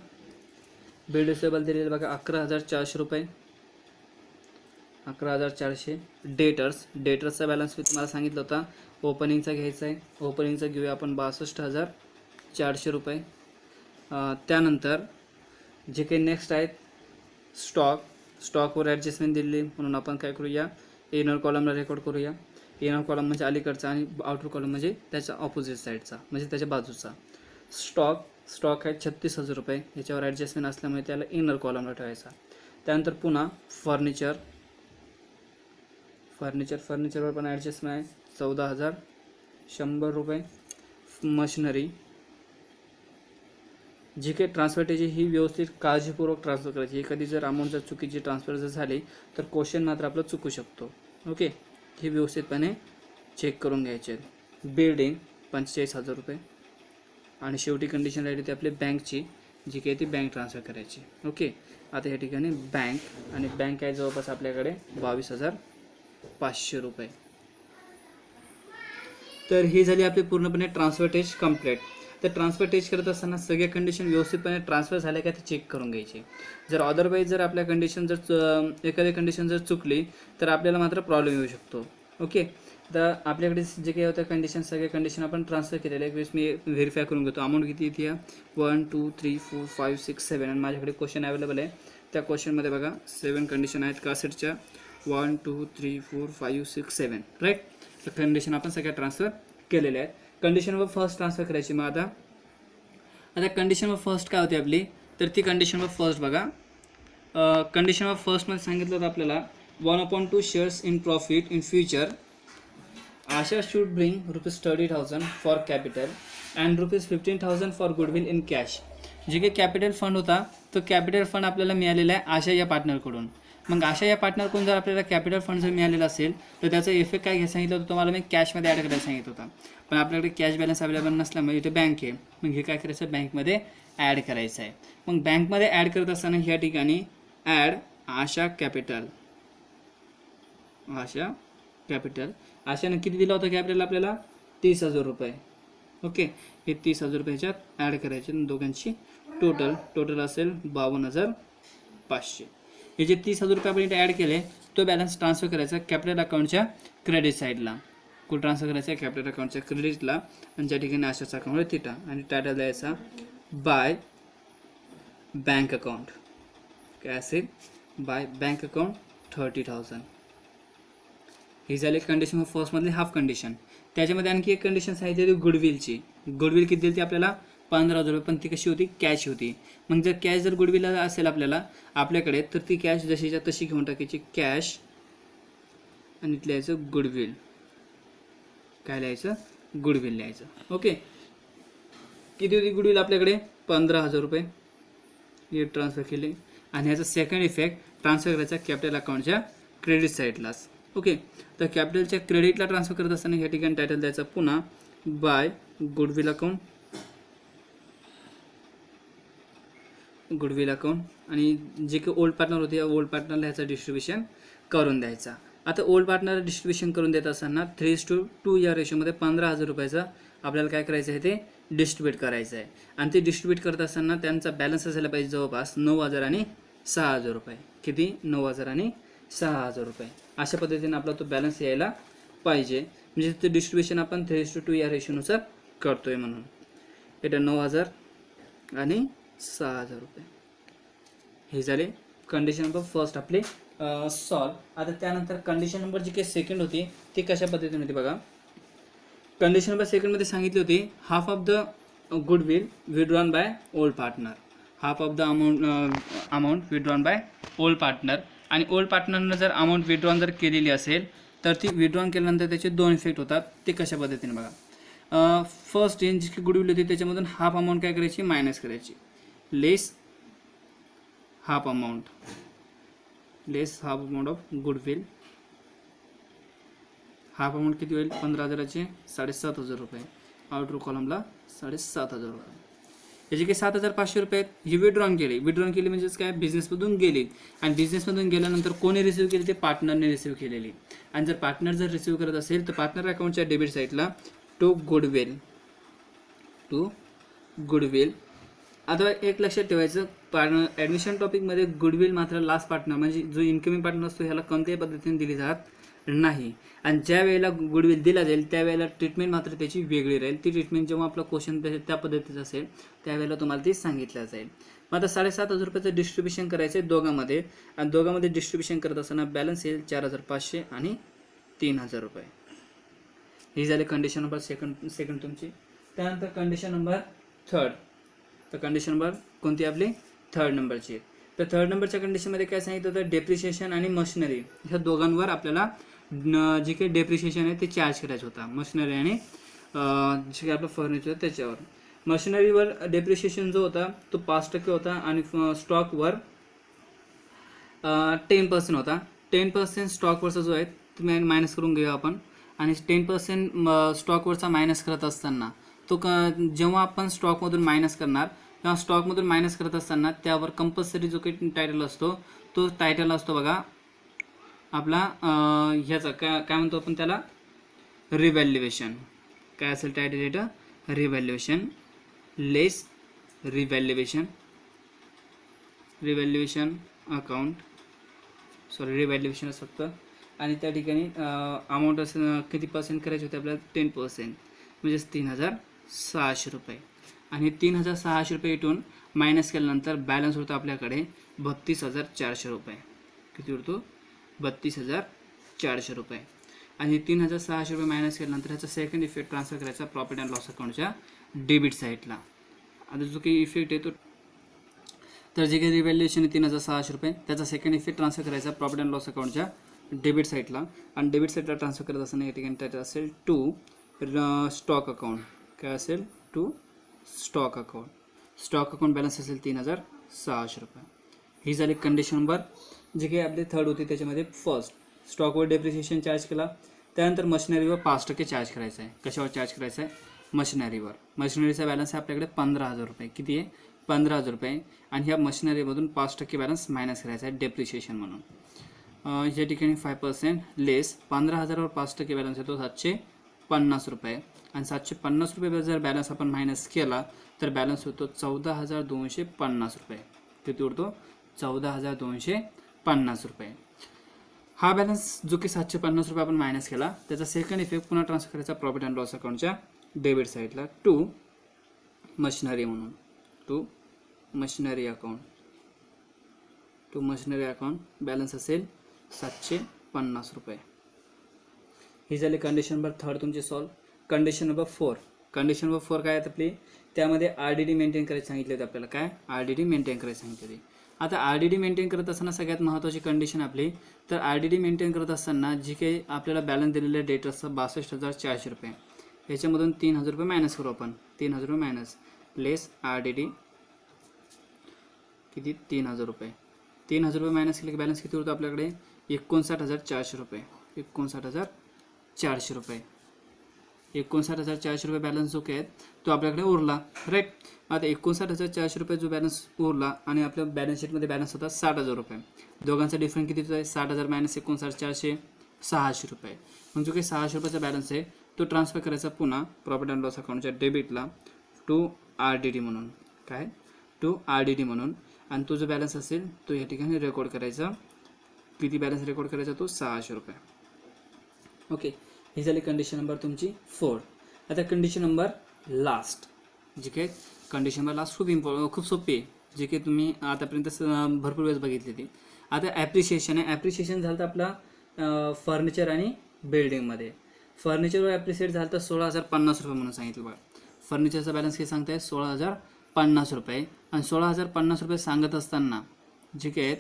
बिल रिसिवेबल दिलेलं बघा 11,400 रुपये, 11,400. डेटर्सचा बॅलन्स मी तुम्हाला सांगितलं होता ओपनिंगचा घ्यायचा आहे. ओपनिंगचा घेऊया आपण 62,400 रुपये. त्यानंतर जे काही नेक्स्ट आहेत स्टॉकवर ॲडजस्टमेंट दिलेली म्हणून आपण काय करूया, इनर कॉलमला रेकॉर्ड करूया. इनर कॉलम म्हणजे अलीकडचा आणि आउटर कॉलम म्हणजे त्याच्या ऑपोजिट साईडचा म्हणजे त्याच्या बाजूचा. स्टॉक आहे 36,000 रुपये, याच्यावर ॲडजस्टमेंट असल्यामुळे त्याला इनर कॉलमला ठेवायचा. त्यानंतर पुन्हा फर्निचरवर पण ॲडजस्टमेंट आहे 14,100 रुपये. मशिनरी जी काही ट्रान्सफर ही व्यवस्थित काळजीपूर्वक ट्रान्सफर करायची. एखादी जर अमाऊंट जर चुकीची ट्रान्सफर जर झाली तर क्वेश्चन मात्र आपलं चुकू शकतो. ओके, हे व्यवस्थितपणे चेक करून घ्यायचे. बिल्डिंग 45,000 रुपये. आणि शेवटी कंडिशन राहिली ती आपली बँकची, जी काही ती बँक ट्रान्सफर करायची. ओके, आता या ठिकाणी बँक आहे जवळपास आपल्याकडे 22,500 रुपये. तर ही झाली आपली पूर्णपणे ट्रान्सफर टेस्ट कंप्लीट. तर ट्रान्सफर टेस्ट करत असताना सगळ्या कंडिशन व्यवस्थितपणे ट्रान्सफर झाल्या का ते चेक करून घ्यायचे. जर अदरवाईज जर आपल्या कंडिशन एखादी कंडिशन जर चुकली तर आपल्याला मात्र प्रॉब्लेम येऊ शकतो. ओके, तर आपल्याकडे जे काही होत्या कंडिशन सगळ्या कंडिशन आपण ट्रान्सफर केलेल्या एक वेळेस मी व्हेरीफाय करून घेतो. अमाऊंट किती येते या 1 2 3 4 5 6 7 आणि माझ्याकडे क्वेश्चन अवेलेबल आहे. त्या क्वेश्चनमध्ये बघा 7 कंडिशन आहेत कासेटच्या 1 2 3 4 5 6 7 राईट. तर कंडिशन आपण सगळ्या ट्रान्सफर केलेल्या आहेत. कंडिशनवर फर्स्ट ट्रान्सफर करायची. मग आता कंडिशनवर फर्स्ट काय होते आपली, तर ती कंडिशनवर फर्स्ट बघा. कंडिशनवर फर्स्टमध्ये सांगितलं होतं आपल्याला 1/2 shares in profit in future Asha should bring ₹30,000 for capital and ₹15,000 for goodwill in cash. जे काही कॅपिटल फंड होता तो कॅपिटल फंड आपल्याला मिळालेला आहे आशा या पार्टनरकडून. मग अशा या पार्टनरकडून जर आपल्याला कॅपिटल फंड जर मिळालेला असेल तर त्याचा इफेक्ट काय घ्यायला सांगितलं होतं तुम्हाला, मी कॅशमध्ये ॲड करायला सांगितलं होतं. पण आपल्याकडे कॅश बॅलन्स अवेलेबल नसल्यामुळे इथे बँक आहे. मग हे काय करायचं, बँकमध्ये ॲड करायचं आहे. मग बँकमध्ये ॲड करत असताना ह्या ठिकाणी ॲड आशा कॅपिटल. आशानं किती दिला होता कॅपिटल आपल्याला 30,000 रुपये. ओके, हे 30,000 रुपये ह्याच्यात ॲड करायचे. दोघांची टोटल असेल 52,500. हे जे 30,000 रुपये आपण इथे ॲड केले तो बॅलन्स ट्रान्सफर करायचा कॅपिटल अकाउंटच्या क्रेडिट साईडला. कुठं ट्रान्सफर करायचा, कॅपिटल अकाउंटच्या क्रेडिटला. आणि ज्या ठिकाणी आशाचा अकाउंट आहे तिथं. आणि टायटल द्यायचा बाय बँक अकाउंट. काय असेल, बाय बँक अकाउंट 30,000. ही झाली कंडिशन फर्स्टमधली हाफ कंडिशन. त्याच्यामध्ये आणखी एक कंडिशन सांगितली होती गुडविलची. गुडविल किती दिली ती आपल्याला 15,000 रुपये, पण ती कशी होती, कॅश होती. मग जर कॅश जर गुडविल असेल आपल्याकडे तर ती कॅश जशीच्या तशी घेऊन टाकायची. कॅश आणि इथं लिहायचं गुडविल. काय लिहायचं, गुडविल लिहायचं. ओके, किती होती गुडविल आपल्याकडे 15,000 रुपये. हे ट्रान्सफर केले. आणि ह्याचा सेकंड इफेक्ट ट्रान्सफर करायचा कॅपिटल अकाउंटच्या क्रेडिट साईडलाच. ओके, तर कॅपिटलच्या क्रेडिटला ट्रान्सफर करत असताना या ठिकाणी टायटल द्यायचा पुन्हा बाय गुडविल अकाउंट. आणि जे काही ओल्ड पार्टनर होते या ओल्ड पार्टनरला ह्याचं डिस्ट्रीब्युशन करून द्यायचा. आता ओल्ड पार्टनर डिस्ट्रीब्युशन करून देत असताना 3:2 या रेशोमध्ये 15,000 रुपयाचं आपल्याला काय करायचं आहे, ते डिस्ट्रीब्यूट करायचं आहे. आणि ते डिस्ट्रीब्यूट करत असताना त्यांचा बॅलन्स असायला पाहिजे जवळपास 9,000 आणि 6,000 रुपये. किती, 9,000 आणि 6,000 रुपये. अशा पद्धतीने आपला तो बॅलन्स यायला पाहिजे. म्हणजे ते डिस्ट्रीब्युशन आपण 3:2 या रेशोनुसार करतोय म्हणून. इथं 9,000 आणि 6,000 रुपये. हे झाले कंडिशन नंबर फर्स्ट आपले सॉल्व. आता त्यानंतर कंडिशन नंबर जी काही सेकंड होती ती कशा पद्धतीने होती बघा. कंडिशन नंबर सेकंडमध्ये सांगितली होती half of the goodwill withdrawn by old partner. Half of the amount withdrawn by old partner. आणि ओल्ड पार्टनरनं जर अमाऊंट विड्रॉन जर केलेली असेल तर ती विड्रॉन केल्यानंतर त्याचे 2 इफेक्ट होतात. ते कशा पद्धतीने बघा. फर्स्ट जी काही गुडविल होती त्याच्यामधून हाफ अमाऊंट काय करायची, मायनस करायची. Less half amount of goodwill. Half amount किती होईल, 15,000चे 7,500 रुपये. आउटर कॉलमला 7,500 रुपये. याचे काही 7,500 रुपये आहेत. ही विड्रॉन केली म्हणजेच काय, बिझनेसमधून गेली. आणि बिझनेसमधून गेल्यानंतर कोणी रिसिव्ह केली, ते पार्टनरने रिसिव्ह केलेली. आणि जर पार्टनर जर रिसिव्ह करत असेल तर पार्टनर अकाउंटच्या डेबिट साईडला टू गुडविल. आता एक लक्षात ठेवायचं, ॲडमिशन टॉपिकमध्ये गुडविल मात्र लास्ट पार्टनर म्हणजे जो इन्कमिंग पार्टनर असतो ह्याला कोणत्याही पद्धतीने दिली जात नाही. आणि ज्या वेळेला गुडविल दिला जाईल त्यावेळेला ट्रीटमेंट मात्र त्याची वेगळी राहील. ती ट्रीटमेंट जेव्हा आपला क्वेश्चन त्या पद्धतीचं असेल त्यावेळेला तुम्हाला ती सांगितलं जाईल. मग आता 7,500 रुपयाचं डिस्ट्रीब्युशन करायचं आहे दोघांमध्ये. आणि दोघांमध्ये डिस्ट्रीब्युशन करत असताना बॅलन्स येईल 4,500 आणि 3,000 रुपये. ही झाली कंडिशन नंबर सेकंड तुमची. त्यानंतर कंडिशन नंबर थर्ड. तर कंडिशन नंबर कोणती आपली थर्ड नंबरची. तर थर्ड नंबरच्या कंडिशनमध्ये काय सांगितलं होतं, डेप्रिशिएशन आणि मशिनरी ह्या दोघांवर आपल्याला जे काही डेप्रिशिएशन आहे ते चार्ज करायचं होता. मशिनरी आणि जे काही आपलं फर्निचर त्याच्यावर. मशिनरीवर डेप्रिशिएशन जो होता तो 5% होता आणि स्टॉकवर 10% होता. 10% स्टॉकवरचा जो आहे तुम्ही मायनस करून घेऊया आपण. आणि 10% स्टॉकवरचा मायनस करत असताना तो जेव्हा आपण स्टॉकमधून मायनस करणार तेव्हा स्टॉकमधून मायनस करत असताना त्यावर कंपल्सरी जो काही टायटल असतो तो टायटल असतो बघा आपला ह्याचा काय म्हणतो आपण त्याला, रिव्हॅल्युएशन. काय असेल टायटल इथं, रिव्हॅल्युएशन लेस रिव्हॅल्युएशन अकाउंट, सॉरी रिव्हॅल्युएशन फक्त. आणि त्या ठिकाणी अमाऊंट असं किती पर्सेंट करायचे होते आपल्याला, 10%, म्हणजेच 3,600 रुपये. आणि 3,600 रुपये इथून मायनस केल्यानंतर बॅलन्स होतो आपल्याकडे 32,400 रुपये. किती उरतो, 32,400 रुपये. आणि 3,600 रुपये मायनस केल्यानंतर ह्याचा सेकंड इफेक्ट ट्रान्सफर करायचा प्रॉफिट अँड लॉस अकाउंटच्या डेबिट साईडला. आता जो काही इफेक्ट येतो तर जे काही रिव्हॅल्युएशन आहे 3,600 रुपये त्याचा सेकंड इफेक्ट ट्रान्सफर करायचा प्रॉफिट अँड लॉस अकाउंटच्या डेबिट साईडला. आणि डेबिट साईडला ट्रान्सफर करत असताना या ठिकाणी टायटल असेल टू स्टॉक अकाउंट. काय असेल, to stock account. Stock account balance असेल 3,600 रुपये. ही झाली कंडिशन नंबर जे काही आपले थर्ड होती त्याच्यामध्ये. फर्स्ट स्टॉकवर डेप्रिसिएशन चार्ज केला. त्यानंतर मशिनरीवर 5% चार्ज करायचा आहे. कशावर चार्ज करायचा आहे, मशिनरीवर. मशिनरीचा बॅलन्स आहे आपल्याकडे 15,000 रुपये. किती आहे, 15,000 रुपये. आणि ह्या मशिनरीमधून 5% बॅलन्स मायनस करायचा आहे डेप्रिसिएशन म्हणून. या ठिकाणी 5% लेस 15,000वर 5% बॅलन्स येतो 750 रुपये. आणि 750 रुपये जर बॅलन्स आपण मायनस केला तर बॅलन्स होतो 14,250 रुपये. किती उरतो, 14,250 रुपये. हा बॅलन्स जो की 750 रुपये आपण मायनस केला त्याचा सेकंड इफेक्ट पुन्हा ट्रान्सफर करायचा प्रॉफिट अँड लॉस अकाउंटच्या डेबिट साईडला टू मशिनरी म्हणून. To machinery account. To machinery account balance असेल 750 रुपये. ही झाली कंडिशन नंबर थर्ड तुमची solve. Condition number 4. Condition number 4 काय आहे आपली, त्यामध्ये RDD मेंटेन करायचं सांगितले होते आपल्याला. काय, RDD मेंटेन करायचं सांगितले होते. आता RDD मेंटेन करत असताना सगळ्यात महत्त्वाची कंडिशन आपली, तर RDD मेंटेन करत असताना जी काही आपल्याला बॅलन्स दिलेले डेट असतं 62,400 रुपये, याच्यामधून 3,000 रुपये मायनस करू आपण. 3,000 रुपये मायनस लेस RDD किती, 3,000 रुपये. 3,000 रुपये मायनस केले की बॅलन्स किती होतो आपल्याकडे, 59,400 रुपये. 59,400 रुपये. 59,400 रुपये बॅलन्स जो काय तो आपल्याकडे उरला, राईट. आता 59,400 रुपये जो बॅलन्स उरला आणि आपल्या बॅलन्स शीटमध्ये बॅलन्स होता 60,000 रुपये. दोघांचा डिफरन्स किती आहे, 60,000 मायनस 59,400, 600 रुपये. मग जो काही 600 रुपयाचा बॅलन्स आहे तो ट्रान्सफर करायचा पुन्हा प्रॉफिट अँड लॉस अकाउंटच्या डेबिटला टू RDD म्हणून. काय, टू RDD म्हणून. आणि तो जो बॅलन्स असेल तो या ठिकाणी रेकॉर्ड करायचा. किती बॅलन्स रेकॉर्ड करायचा, तो 600 रुपये. ओके, ही झाली कंडिशन नंबर तुमची 4. आता कंडिशन नंबर लास्ट, जी काय कंडिशन नंबर लास्ट खूप सोपी आहे, जे काही तुम्ही आतापर्यंत भरपूर वेळेस बघितली ती. आता ॲप्रिशिएशन आहे. ॲप्रिशिएशन झालं तर आपला फर्निचर आणि बिल्डिंगमध्ये. फर्निचरवर ॲप्रिशिएट झालं तर 16,050 रुपये म्हणून सांगितलं बघा. फर्निचरचा बॅलन्स किती सांगताय, 16,050 रुपये. आणि 16,050 रुपये सांगत असताना जे काही आहेत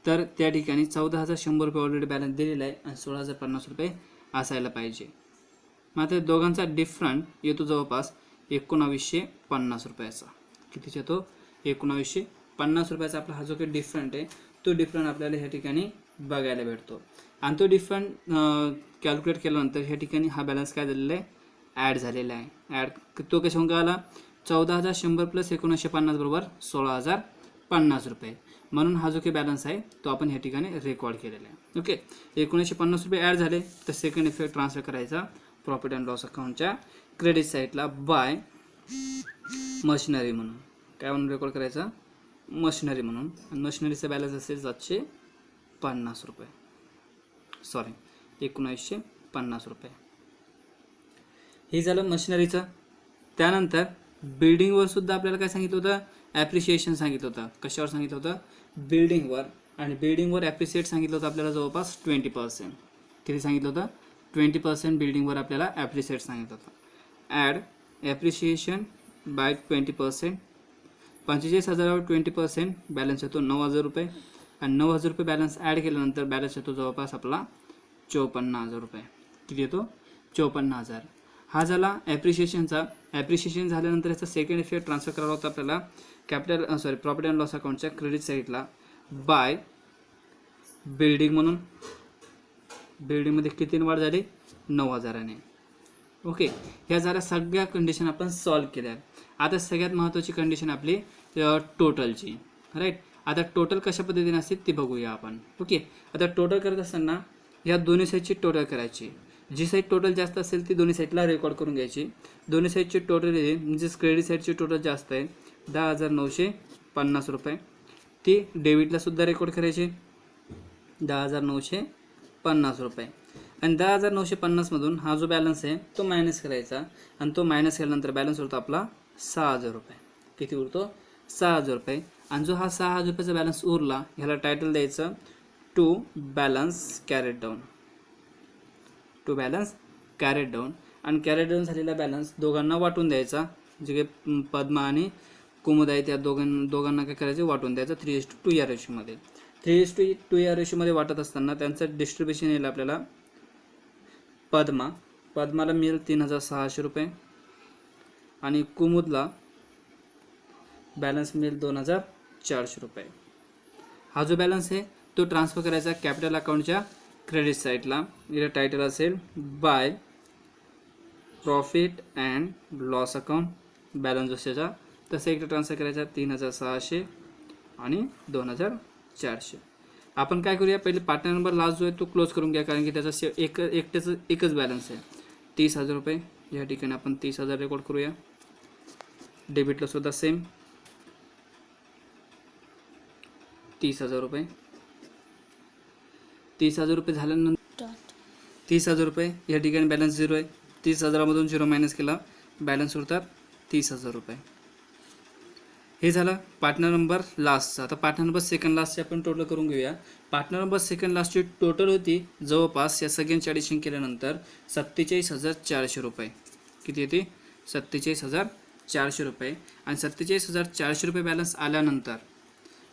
तर त्या ठिकाणी 14,100 रुपये ऑलरेडी बॅलन्स दिलेला आहे आणि 16,050 रुपये असायला पाहिजे. मात्र दोघांचा डिफरंट येतो जवळपास 1950 रुपयाचा. कितीचा तो, 1950 रुपयाचा आपला हा जो काही डिफरंट आहे तो डिफरंट आपल्याला ह्या ठिकाणी बघायला भेटतो. आणि तो डिफरंट कॅल्क्युलेट केल्यानंतर ह्या ठिकाणी हा बॅलन्स काय झालेला आहे, ॲड झालेला आहे. ॲड तो कशा होऊन आला, 14,100 प्लस 1950 बरोबर 16,050 रुपये. म्हणून हा जो काही बॅलन्स आहे तो आपण ह्या ठिकाणी रेकॉर्ड केलेला आहे. ओके, 1950 रुपये ॲड झाले तर सेकंड इफेक्ट ट्रान्सफर करायचा प्रॉफिट अँड लॉस अकाउंटच्या क्रेडिट साईडला बाय मशिनरी म्हणून. काय म्हणून रेकॉर्ड करायचा, मशिनरी म्हणून. आणि मशिनरीचा बॅलन्स असेल 750 रुपये, सॉरी 1950 रुपये. हे झालं मशिनरीचं. त्यानंतर बिल्डिंगवर सुद्धा आपल्याला काय सांगितलं होतं, ॲप्रिशिएशन सांगितलं होतं. कशावर सांगितलं होतं, बिल्डिंगवर. आणि बिल्डिंगवर ॲप्रिशिएट सांगितलं होतं आपल्याला जवळपास 20%. किती सांगितलं होतं, 20% बिल्डिंगवर आपल्याला ॲप्रिशिएट सांगितलं होतं. Add appreciation by 20%. 45,000वर 20% बॅलन्स येतो 9,000 रुपये आणि 9,000 रुपये बॅलन्स ॲड केल्यानंतर बॅलन्स येतो जवळपास आपला 54,000 रुपये. किती येतो? 54,000. हा झाला ॲप्रिशिएशनचा. ॲप्रिशिएशन झाल्यानंतर याचा सेकंड इफेक्ट ट्रान्सफर करावा होता आपल्याला प्रॉफिट अँड लॉस अकाउंटच्या क्रेडिट साईडला बाय बिल्डिंग म्हणून. बिल्डिंगमध्ये किती वाढ झाली? 9,000ने. ओके, ह्या झाल्या सगळ्या कंडिशन आपण सॉल्व्ह केल्या. आता सगळ्यात महत्त्वाची कंडिशन आपली टोटलची. राईट, आता टोटल कशा पद्धतीने असते ते बघूया आपण. ओके, आता टोटल करत असताना या दोन्ही साईडची टोटल करायची. जी साईड टोटल जास्त असेल ती दोन्ही साईडला रेकॉर्ड करून घ्यायची. दोन्ही साईडची टोटल म्हणजे क्रेडिट साईडची टोटल जास्त आहे 10,950 रुपये. ती डेबिटला सुद्धा रेकॉर्ड करायची 10,950 रुपये. आणि 10,950मधून हा जो बॅलन्स आहे तो मायनस करायचा आणि तो मायनस केल्यानंतर बॅलन्स उरतो आपला 6,000 रुपये. किती उरतो? 6,000 रुपये. आणि जो हा 6,000 रुपयाचा बॅलन्स उरला ह्याला टायटल द्यायचं to balance carried down. To balance carried down. आणि कॅरेट डाऊन झालेला बॅलन्स दोघांना वाटून द्यायचा. जे काही पद्मा आणि कुमुद आहे त्या दोघांना काय करायचं? वाटून द्यायचं 3:2 या रेशोमध्ये. 3:2 या रेशोमध्ये वाटत असताना त्यांचं डिस्ट्रीब्युशन येईल आपल्याला. पद्माला मिळेल 3,600 रुपये आणि कुमुदला बॅलन्स मिळेल 2,400 रुपये. हा जो बॅलन्स आहे तो ट्रान्सफर करायचा कॅपिटल अकाउंटच्या क्रेडिट साईडला. इथे टायटल असेल by profit and loss account. Balance जशाचा तसं इकडे ट्रान्सफर करायचा 3,600 आणि 2,400. आपण काय करूया, पहिले पार्टनर नंबर लास्ट जो आहे तो क्लोज करून घ्या, कारण की त्याचा एकच बॅलन्स आहे 30,000 रुपये. या ठिकाणी आपण 30,000 रेकॉर्ड करूया. डेबिटला सुद्धा सेम 30,000 रुपये. 30,000 रुपये झाल्यानंतर 30,000 रुपये या ठिकाणी बॅलन्स 0 आहे. 30,000मधून 0 मायनस केला बॅलन्स उरतात 30,000 रुपये. हे झालं पार्टनर नंबर लास्टचा. आता पार्टनर नंबर सेकंड लास्टचे आपण टोटल करून घेऊया. पार्टनर नंबर सेकंड लास्टची टोटल होती जवळपास या सगळ्यांची ॲडिशन केल्यानंतर 47,400 रुपये. किती येते? 47,400 रुपये. आणि 47,400 रुपये बॅलन्स आल्यानंतर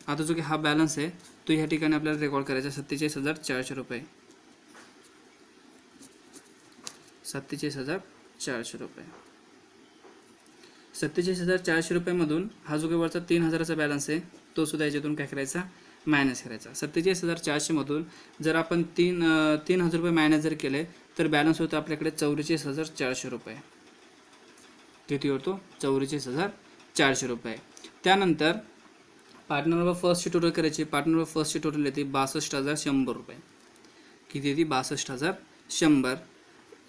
आता जो की हा बॅलन्स आहे तो ह्या ठिकाणी आपल्याला रेकॉर्ड करायचा 47,400 रुपये. 47,400 रुपये. 47,400 रुपयेमधून हा जो काही वरचा 3,000चा बॅलन्स आहे तो सुद्धा याच्यातून काय करायचा? मायनस करायचा. 47,400मधून जर आपण 3,000 रुपये मायनस जर केले तर बॅलन्स होतो आपल्याकडे 44,400 रुपये. किती होतो? 44,400 रुपये. त्यानंतर पार्टनर नंबर फर्स्टची टोटल करायची. पार्टनर नंबर फर्स्टची टोटल येते 62,100 रुपये. किती येते? 62,100.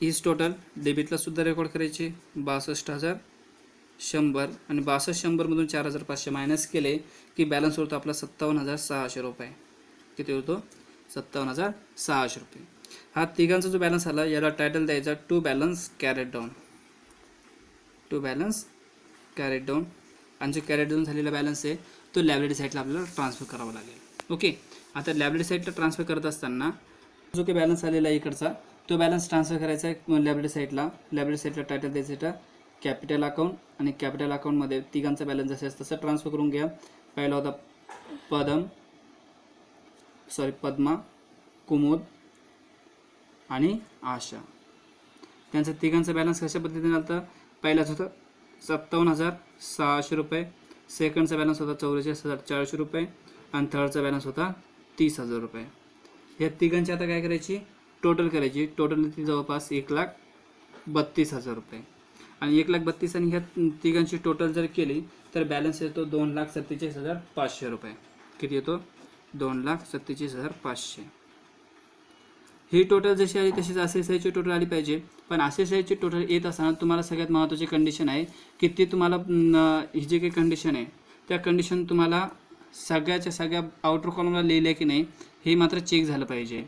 हीच टोटल डेबिटला सुद्धा रेकॉर्ड करायची 62,100 आणि 62,100मधून 4,500 मायनस केले की बॅलन्स होतो आपला 57,600 रुपये. किती होतो? 57,600 रुपये. हा तिघांचा जो बॅलन्स आला याला टायटल द्यायचा to balance carried down. To balance carried down. आणि जो कॅरेट डाऊन झालेला बॅलन्स आहे तो लायबिलिटी साईडला आपल्याला ट्रान्सफर करावा लागेल. ओके, आता लायबिलिटी साईडला ट्रान्सफर करत असताना जो काही बॅलन्स आलेला आहे इकडचा तो बॅलन्स ट्रान्सफर करायचा आहे लायबिलिटी साईडला. लायबिलिटी साईडला टायटल द्यायचं कॅपिटल अकाउंट आणि कॅपिटल अकाउंटमध्ये तिघांचा बॅलन्स जसं तसं ट्रान्सफर करून घ्या. पहिला होता पद्मा, कुमुद आणि आशा. त्यांचा तिघांचा बॅलन्स कशा पद्धतीने आला? पहिलाच होता 57,600 रुपये. सेकंडचा बॅलन्स होता 44,400 रुपये आणि थर्डचा बॅलन्स होता 30,000 रुपये. या तिघांची आता काय करायची? टोटल करायची. टोटल ती जवळपास 1,32,000 रुपये. आणि 1,32,000 आणि ह्या तिघांची टोटल जर केली तर बॅलन्स येतो 2,47,500 रुपये. किती येतो? 2,47,500. ही टोटल जशी आली तशीच ASSIची टोटल आली पाहिजे. पण ASSIची टोटल येत असताना तुम्हाला सगळ्यात महत्त्वाची कंडिशन आहे की ती तुम्हाला ही जी काही कंडिशन आहे त्या कंडिशन तुम्हाला सगळ्याच्या सगळ्या आउटर कॉलमला लिहिल्या की नाही हे मात्र चेक झालं पाहिजे.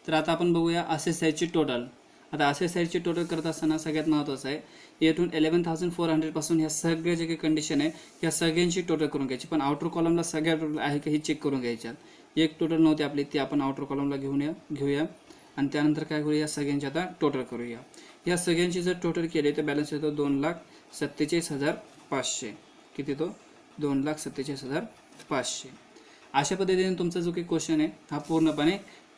तर आता आपण बघूया ASSIची टोटल. आता ASSIची टोटल करत असताना सगळ्यात महत्त्वाचं आहे यातून 11,400 पासून ह्या सगळ्या जे काही कंडिशन आहे ह्या सगळ्यांची टोटल करून घ्यायची. पण आउटर कॉलमला सगळ्या टोटल आहे का हे चेक करून घ्यायच्या. एक टोटल नव्हती आपली ती आपण आउटर कॉलमला घेऊया. आणि त्यानंतर काय करूया, सगळ्यांची आता टोटल करूया. या सगळ्यांची जर टोटल केले तर बॅलन्स येतो 2,47,500. किती तो 2,47,500. अशा पद्धतीने तुमचा जो काही क्वेश्चन आहे हा पूर्णपणे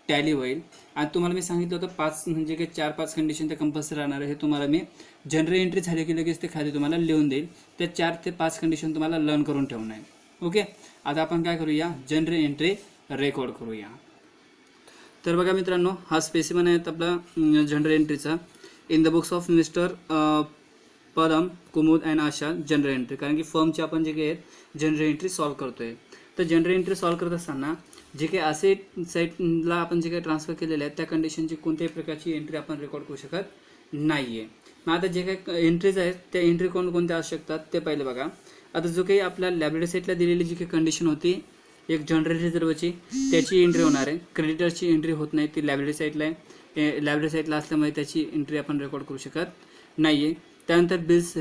टॅली होईल. आणि तुम्हाला मी सांगितलं होतं 5 म्हणजे काही 4-5 कंडिशन ते कंपल्सरी राहणार आहे. हे तुम्हाला मी जनरल एंट्री झाली की लगेच ते खाली तुम्हाला लिहून देईल. त्या 4 ते 5 कंडिशन तुम्हाला लर्न करून ठेवणं आहे. ओके, आता आपण काय करूया, जनरल एंट्री रेकॉर्ड करूया. तर बघा मित्रांनो, हा स्पेसिमन आहे आपला जनरल एंट्रीचा. In the books of mister Padam, Kumud and Asha journal entry. कारण की फर्मचे आपण जे काही आहेत जनरल एंट्री सॉल्व करतोय. तर जनरल एंट्री सॉल्व करत असताना जे काही असेट साईटला आपण जे काही ट्रान्सफर केलेले आहेत त्या कंडिशनची कोणत्याही प्रकारची एंट्री आपण रेकॉर्ड करू शकत नाही आहे. मग आता जे काही एंट्रीज आहेत त्या एंट्री कोणकोणत्या असू शकतात ते पहिले बघा. आता जो काही आपल्या लायबिलिटी साईटला दिलेली जी काही कंडिशन होती एक जनरल रिझर्वची, त्याची एंट्री होणार आहे. क्रेडिटरची एंट्री होत नाही, ती लायबिलिटी साईटला आहे. लायबिलिटी साईटला असल्यामुळे त्याची एंट्री आपण रेकॉर्ड करू शकत नाही आहे. त्यानंतर बिल्स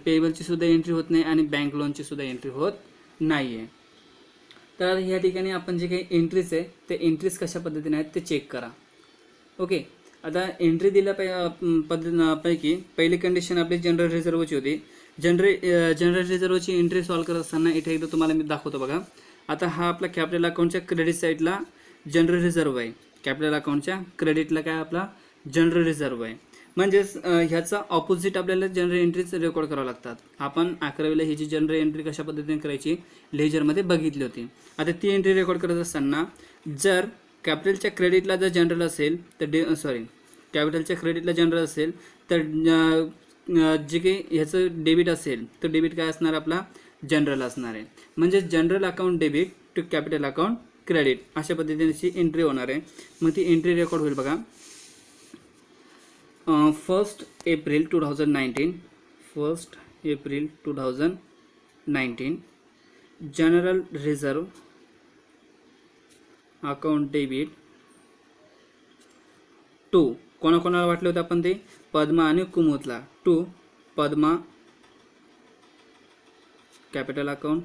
पेएबलची सुद्धा एंट्री होत नाही आणि बँक लोनची सुद्धा एंट्री होत नाही आहे. तर ह्या ठिकाणी आपण जे काही एंट्रीज आहे ते एंट्रीज कशा पद्धतीने आहेत ते चेक करा. ओके, आता एंट्री दिल्या पैकी पहिली कंडिशन आपली जनरल रिझर्वची होती. जनरल रिझर्वची एंट्री सॉल्व करत असताना इथे एकदा तुम्हाला मी दाखवतो बघा. आता हा आपला कॅपिटल अकाउंटच्या क्रेडिट साईडला जनरल रिझर्व आहे. कॅपिटल अकाउंटच्या क्रेडिटला काय आपला जनरल रिझर्व आहे. म्हणजेच ह्याचा ऑपोजिट आपल्याला जनरल एंट्रीज रेकॉर्ड करावं लागतात. आपण 11वीला ही जी जनरल एंट्री कशा पद्धतीने करायची लेजरमध्ये बघितली होती. आता ती एंट्री रेकॉर्ड करत असताना जर कॅपिटलच्या क्रेडिटला जर जनरल असेल तर कॅपिटलच्या क्रेडिटला जनरल असेल तर जे काही ह्याचं डेबिट असेल तर डेबिट काय असणार आपला जनरल असणार आहे. म्हणजे general account debit to capital account credit अशा पद्धतीची एंट्री होणार आहे. मग ती एंट्री रेकॉर्ड होईल बघा. 1 April 2019 general reserve account debit to कोणाकोणाला वाटले होते आपण ते पद्मा आणि कुमुदला. To Padma capital account,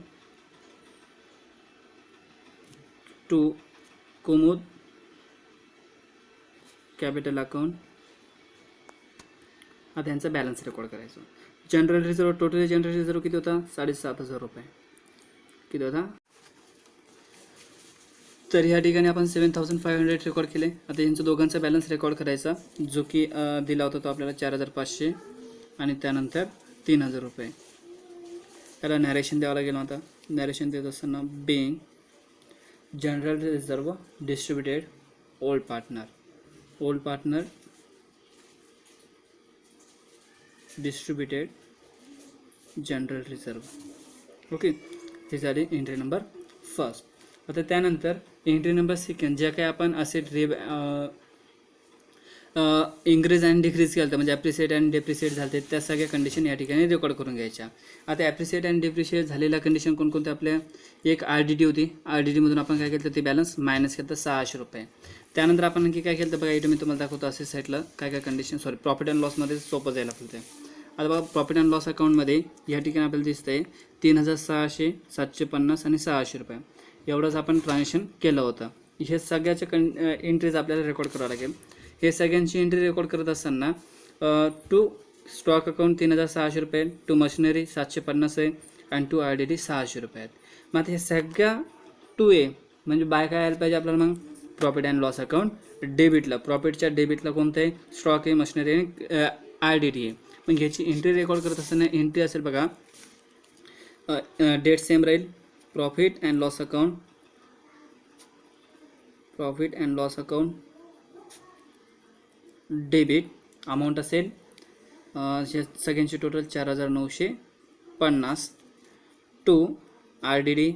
to Kumud capital account. आता यांचा बॅलन्स रेकॉर्ड करायचा. General reserve total general reserve किती होता 7,500 रुपये किती होता. तर ह्या ठिकाणी आपण 7,500 रेकॉर्ड केले. आता यांचं दोघांचा बॅलन्स रेकॉर्ड करायचा जो की दिला होता तो आपल्याला 4,500 आणि त्यानंतर 3,000 रुपये. त्याला नॅरेशन द्यावं लागेल. आता नॅरेशन देत असताना being general reserve distributed old partner distributed general reserve. Okay, हे झाली एंट्री नंबर फर्स्ट. आता त्यानंतर एंट्री नंबर सेकंड ज्या काही आपण असेट इन्क्रीज अँड डिक्रीज केलं म्हणजे ॲप्रिशिएट अँड डेप्रिशिएट झाले त्या सगळ्या कंडिशन या ठिकाणी रेकॉर्ड करून घ्यायच्या. आता ॲप्रिशिएट अँड डेप्रिशिएट झालेल्या कंडिशन कोणकोणत्या आपल्या एक RDD होती. RDDमधून आपण काय केलं ते बॅलन्स मायनस केलं 600 रुपये. त्यानंतर आपण आणखी काय केलं तर बघा इथे मी तुम्हाला दाखवतो असेट साईडला काय काय कंडिशन प्रॉफिट अँड लॉसमध्ये सोपं जायला लागतं. आता बघा प्रॉफिट अँड लॉस अकाउंटमध्ये या ठिकाणी आपल्याला दिसतं आहे 3,600, 750 आणि 600 रुपये एवढंच आपण ट्रान्झॅक्शन केलं होतं. हे सगळ्याच्या एंट्रीज आपल्याला रेकॉर्ड करावं लागेल. हे सगळ्यांची एंट्री रेकॉर्ड करत असताना टू स्टॉक अकाउंट 3,600 रुपये, टू मशिनरी 750 आहे आणि टू RDD 600 रुपये आहेत. मग आता हे सगळ्या 2A म्हणजे बाय काय यायला पाहिजे आपल्याला मग प्रॉफिट अँड लॉस अकाउंट डेबिटला. प्रॉफिटच्या डेबिटला कोणतं आहे स्टॉक आहे, मशिनरी आणि RDD आहे. मग ह्याची एंट्री रेकॉर्ड करत असताना एंट्री असेल बघा डेट सेम राहील. Profit and loss account debit amount असेल सगळ्यांची टोटल 4,950. टू RDD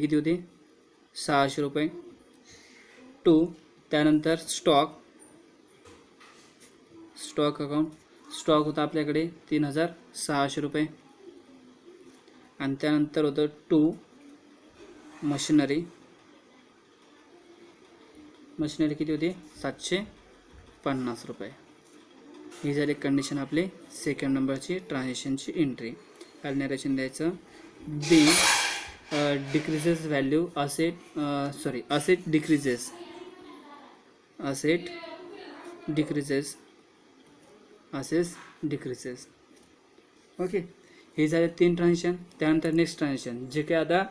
किती होती 600 रुपये. टू त्यानंतर स्टॉक अकाउंट स्टॉक होता आपल्याकडे 3,600 रुपये आणि त्यानंतर होतं टू मशिनरी किती होती 750 रुपये. ही झाली कंडिशन आपली सेकंड नंबरची ट्रान्झॅक्शनची एंट्री. खाली नरेशन द्यायचं decreases value asset decreases asset decreases, assess decreases. Okay, हे झाले 3 ट्रान्झॅक्शन. त्यानंतर नेक्स्ट ट्रान्झॅक्शन जे काही आता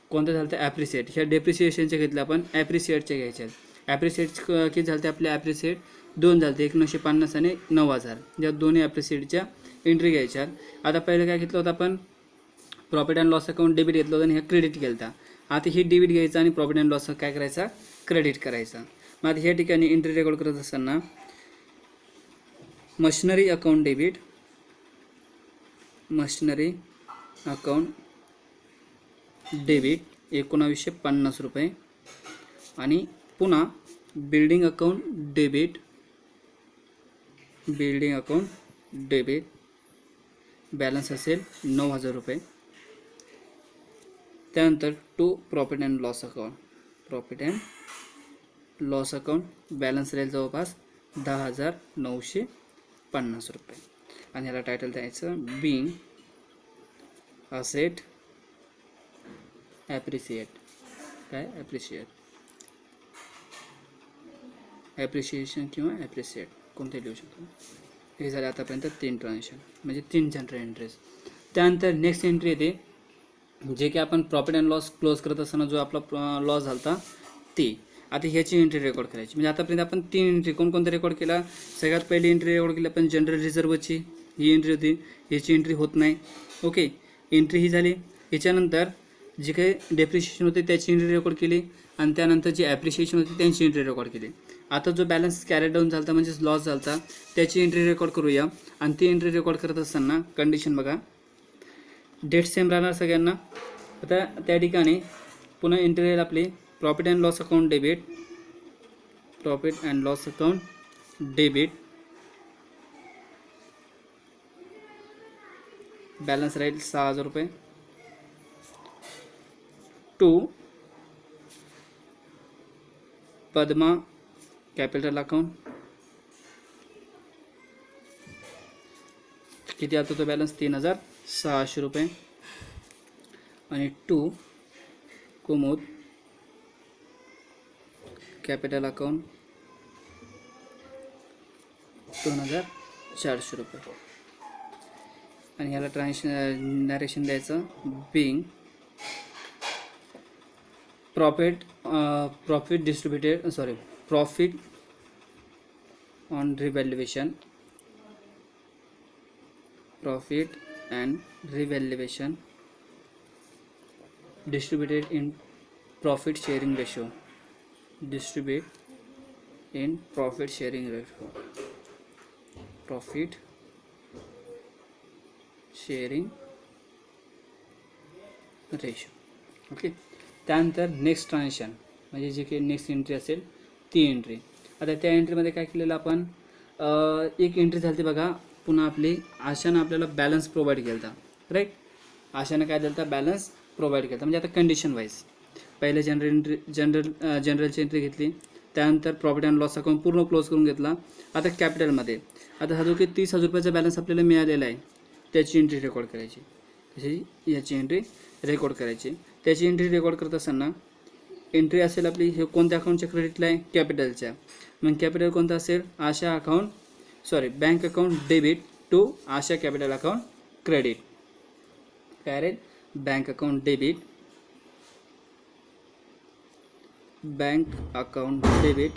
कोणतं झालं तर ॲप्रिशिएट. ह्या डेप्रिसिएशनचे घेतले आपण, ॲप्रिशिएटचे घ्यायचे आहेत. ॲप्रिशिएट किती झालं ते आपले ॲप्रिशिएट 2 झाले, 1950 आणि 9000. या दोन्ही ॲप्रिशिएटच्या एंट्री घ्यायच्या. आता पहिलं काय घेतलं होतं आपण, profit and loss account debit घेतलं होतं आणि ह्या क्रेडिट केलं होता. आता ही डेबिट घ्यायचं आणि प्रॉफिट अँड लॉस काय करायचा, क्रेडिट करायचा. मग आता ह्या ठिकाणी एंट्री रेकॉर्ड करत असताना machinery account debit, machinery account debit 1950 रुपये आणि पुन्हा building account debit, building account debit balance असेल 9000 रुपये. त्यानंतर to profit and loss account, profit and loss account balance राहील जवळपास 10,950 रुपये. आणि ह्याला टायटल द्यायचं बिंग असेट ॲप्रिशिएट. काय ॲप्रिशिएट, ॲप्रिशिएशन किंवा ॲप्रिशिएट कोणते लिहू शकतो. हे झाले आतापर्यंत 3 ट्रान्झॅक्शन, म्हणजे 3 जनरल एंट्रीज. त्यानंतर नेक्स्ट एंट्री येते जे की आपण प्रॉफिट अँड लॉस क्लोज करत असताना जो आपला लॉस झाला होता ते. आता ह्याची एंट्री रेकॉर्ड करायची. म्हणजे आतापर्यंत आपण 3 एंट्री कोणकोणत्या रेकॉर्ड केला. सगळ्यात पहिली एंट्री रेकॉर्ड केली आपण जनरल रिझर्वची, ही एंट्री होती. ह्याची एंट्री होत नाही. ओके, एंट्री ही झाली. ह्याच्यानंतर जे काही डेप्रिशिएशन होते त्याची एंट्री रेकॉर्ड केली आणि त्यानंतर जी ॲप्रिशिएशन होती त्यांची एंट्री रेकॉर्ड केली. आता जो बॅलन्स कॅरी डाऊन झाला होता म्हणजेच लॉस झाला होता त्याची एंट्री रेकॉर्ड करूया. आणि ती एंट्री रेकॉर्ड करत असताना कंडिशन बघा, डेट सेम राहणार सगळ्यांना. आता त्या ठिकाणी पुन्हा एंट्री राहील आपली profit and loss account debit, profit and loss account debit balance राहील 6000 रुपये. टू पद्मा कॅपिटल अकाउंट, किती आला तो बॅलन्स 3600 रुपये. आणि टू कुमुद कॅपिटल अकाउंट 2400 रुपये. आणि ह्याला नरेशन द्यायचं being profit distributed, sorry profit on revaluation, profit and revaluation distributed in profit sharing ratio, distribute in profit sharing ratio, profit sharing ratio. Okay, त्यानंतर नेक्स्ट ट्रान्झॅक्शन म्हणजे जे काही नेक्स्ट एंट्री असेल ती एंट्री. आता त्या एंट्रीमध्ये काय केलेलं आपण, एक एंट्री झाली होती बघा, पुन्हा आपली आशानं आपल्याला बॅलन्स प्रोव्हाइड केला होता. राईट, आशानं काय दिलं होतं, बॅलन्स प्रोव्हाइड केलं. म्हणजे आता कंडिशन वाईज पहिले जनरलची एंट्री घेतली, त्यानंतर प्रॉफिट अँड लॉस अकाउंट पूर्ण क्लोज करून घेतला. आता कॅपिटलमध्ये आता हा जो की 30,000 रुपयाचा बॅलन्स आपल्याला मिळालेला आहे त्याची एंट्री रेकॉर्ड करायची. तशी याची एंट्री रेकॉर्ड करायची. त्याची एंट्री रेकॉर्ड करत असताना एंट्री असेल आपली हे कोणत्या अकाउंटच्या क्रेडिटला आहे, कॅपिटलच्या. मग कॅपिटल कोणतं असेल, Asha account, sorry bank account debit to Asha capital account credit. काय रे, bank account debit, bank account debit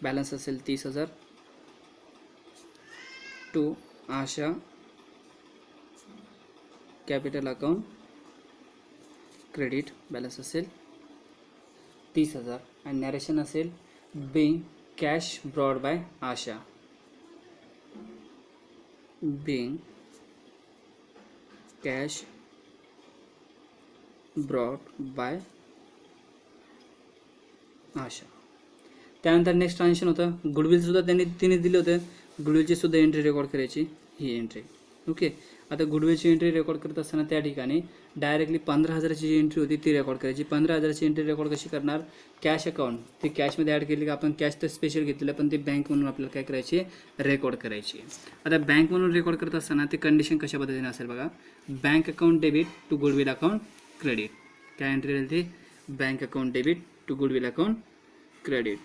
balance असेल 30,000 to Asha capital account credit balance असेल 30,000. आणि नॅरेशन असेल being cash brought by Asha, being cash brought by Asha. त्यानंतर next transaction होतं गुडविलसुद्धा तिने दिले होते. गुडविलची सुद्धा एंट्री रेकॉर्ड करायची, ही एंट्री. ओके, आता गुडविलची एंट्री रेकॉर्ड करत असताना त्या ठिकाणी डायरेक्टली 15,000ची जी एंट्री होती ती रेकॉर्ड करायची. 15,000ची एंट्री रेकॉर्ड कशी करणार, कॅश अकाउंट ती कॅशमध्ये ॲड केली का आपण, कॅश तर स्पेशल घेतलेलं पण ती बँक म्हणून आपल्याला काय करायची, रेकॉर्ड करायची. आता बँक म्हणून रेकॉर्ड करत असताना ती कंडिशन कशा पद्धतीने असेल बघा, bank account debit to goodwill account credit. काय एंट्री राहील ती, bank account debit to goodwill account credit,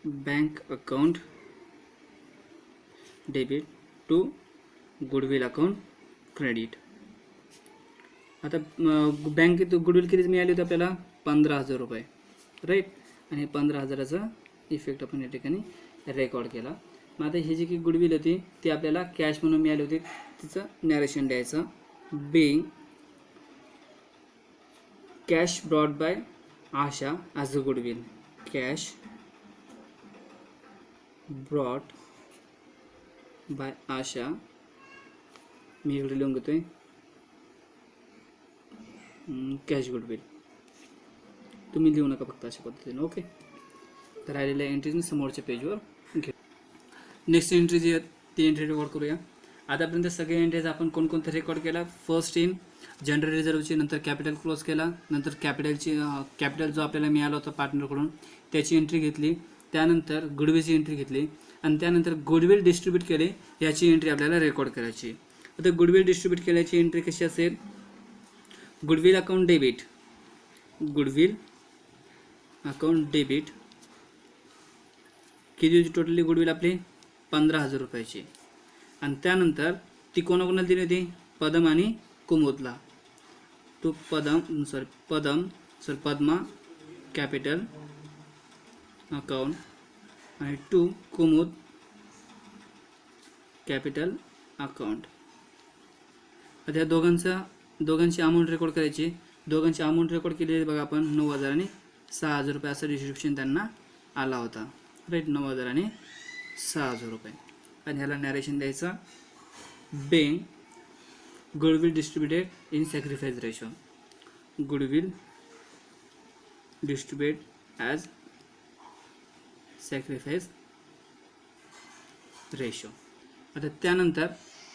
bank account debit to goodwill account credit. आता बँकेत गुडविल किती मिळाली होती आपल्याला 15,000 रुपये, राईट. आणि 15,000चा इफेक्ट आपण या ठिकाणी रेकॉर्ड केला. मग आता ही जी की गुडविल होती ती आपल्याला कॅश म्हणून मिळाली होती, तिचं नॅरेशन द्यायचं. Being cash brought by Asha as a goodwill, cash brought by Asha, मी इकडे लिहून घेतोय कॅश गुडविल, तुम्ही लिहू नका फक्त अशा पद्धतीने. ओके, तर राहिलेल्या एंट्रीज समोरच्या पेजवर घे. नेक्स्ट एंट्री जी आहे ती एंट्री रेकॉर्ड करूया. आतापर्यंत सगळे एंट्रीज आपण कोणकोणते रेकॉर्ड केला. फर्स्ट इन जनरल रिझर्वची, नंतर कॅपिटल क्लोज केला, नंतर कॅपिटल जो आपल्याला मिळाला होता पार्टनरकडून त्याची एंट्री घेतली, त्यानंतर गुडविलची एंट्री घेतली, आणि त्यानंतर गुडविल डिस्ट्रीब्यूट केले याची एंट्री आपल्याला रेकॉर्ड करायची. आता गुडविल डिस्ट्रीब्यूट केल्याची एंट्री कशी असेल. Goodwill account debit, goodwill account debit किती होती टोटली गुडविल आपली 15,000 रुपयाची. आणि त्यानंतर ती कोणाकोणाला दिली होती, पदम आणि कुमुदला. तो पद्मा कॅपिटल अकाउंट आणि टू कुमुद कॅपिटल अकाउंट. आता या दोघांची अमाऊंट रेकॉर्ड करायची. दोघांची अमाऊंट रेकॉर्ड केलेली बघा आपण 9,000 आणि 6,000 रुपये असं डिस्ट्रीब्युशन त्यांना आला होता, राईट. 9,000 आणि 6,000 रुपये. आणि ह्याला नॅरेशन द्यायचं. Being goodwill distributed in sacrifice ratio, goodwill distribute as sacrifice ratio. आता त्यानंतर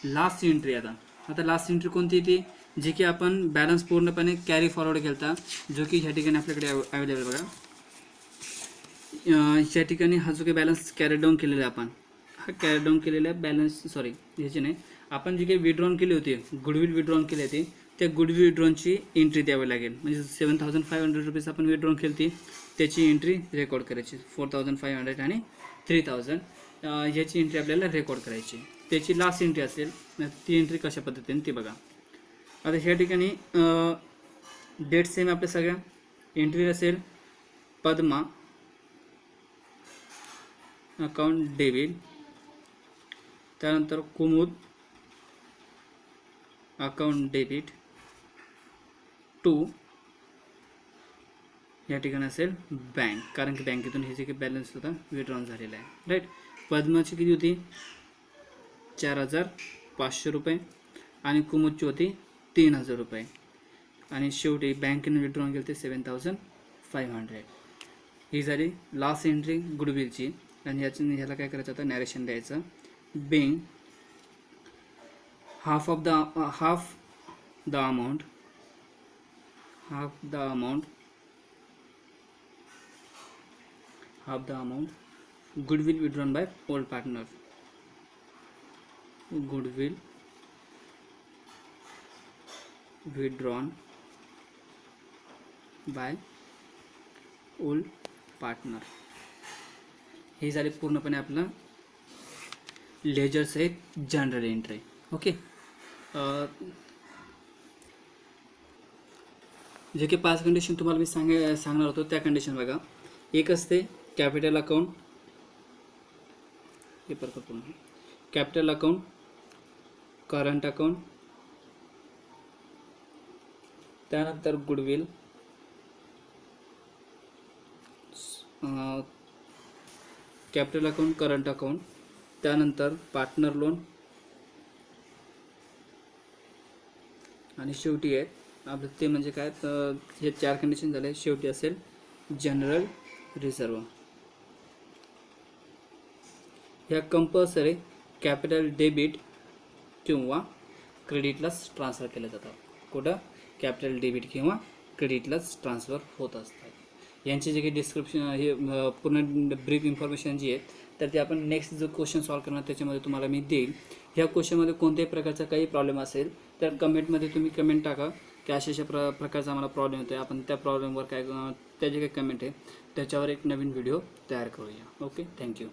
लास्ट एंट्री. आता लास्ट एंट्री कोणती येते, जी की आपण बॅलन्स पूर्णपणे कॅरी फॉरवर्ड केला, जो की ह्या ठिकाणी आपल्याकडे अवेलेबल बघा. ह्या ठिकाणी हा जो काही बॅलन्स कॅरी डाऊन केलेला आहे आपण, हा कॅरी डाऊन केलेला बॅलन्स, सॉरी ह्याची नाही, आपण जी काही विड्रॉन केली होती, गुडविल विड्रॉन केली होती, त्या गुडविल विड्रॉनची एंट्री द्यावी लागेल. म्हणजे 7,500 रुपीज आपण विड्रॉन केली होती त्याची एंट्री रेकॉर्ड करायची. 4,500 आणि 3,000 ह्याची एंट्री आपल्याला रेकॉर्ड करायची. त्याची लास्ट एंट्री असेल, ती एंट्री कशा पद्धतीने ती बघा. आता ह्या ठिकाणी डेट सेम आपल्या सगळ्या. एंट्री असेल पद्मा अकाउंट डेबिट, त्यानंतर कुमुद अकाउंट डेबिट टू या ठिकाणी असेल बँक, कारण की बँकेतून हे जे काही बॅलन्स होता विड्रॉन झालेला आहे, राईट. पद्माची किती होती 4,500 रुपये आणि कुमुदची होती 3,000 रुपये. आणि शेवटी बँकेने विड्रॉन केले ते 7,500. ही झाली लास्ट एंट्री गुडविलची. आणि ह्याला काय करायचं आता नॅरेशन द्यायचं. Being half the amount goodwill withdrawn by old partner, goodwill withdrawn by old partner. हे झाले पूर्णपणे आपलं लेजर्स आहेत जनरल एंट्री. ओके, जे काही 5 कंडिशन तुम्हाला मी सांगणार होतो त्या कंडिशन बघा. एक असते capital account, capital account, current account, त्यानंतर goodwill, capital account, current account, त्यानंतर पार्टनर लोन, आणि शेवटी आहे आपलं ते म्हणजे काय, तर हे 4 कंडिशन झाले. शेवटी असेल जनरल रिझर्व. ह्या कंपल्सरी कॅपिटल डेबिट किंवा क्रेडिटलाच ट्रान्सफर केले जातात. कुठं कॅपिटल डेबिट किंवा क्रेडिटलाच ट्रान्सफर होत असतात. यांचे जे काही डिस्क्रिप्शन हे पूर्ण ब्रीफ इन्फॉर्मेशन जी आहे तर ते आपण नेक्स्ट जो क्वेश्चन सॉल्व करणार त्याच्यामध्ये तुम्हाला मी देईल. ह्या क्वेश्चनमध्ये कोणत्याही प्रकारचा काही प्रॉब्लेम असेल तर कमेंटमध्ये तुम्ही कमेंट टाका की अशा प्रकारचा आम्हाला प्रॉब्लेम येतो आहे, आपण त्या प्रॉब्लेमवर काय त्याचे काही कमेंट आहे त्याच्यावर एक नवीन व्हिडिओ तयार करूया. Okay, thank you.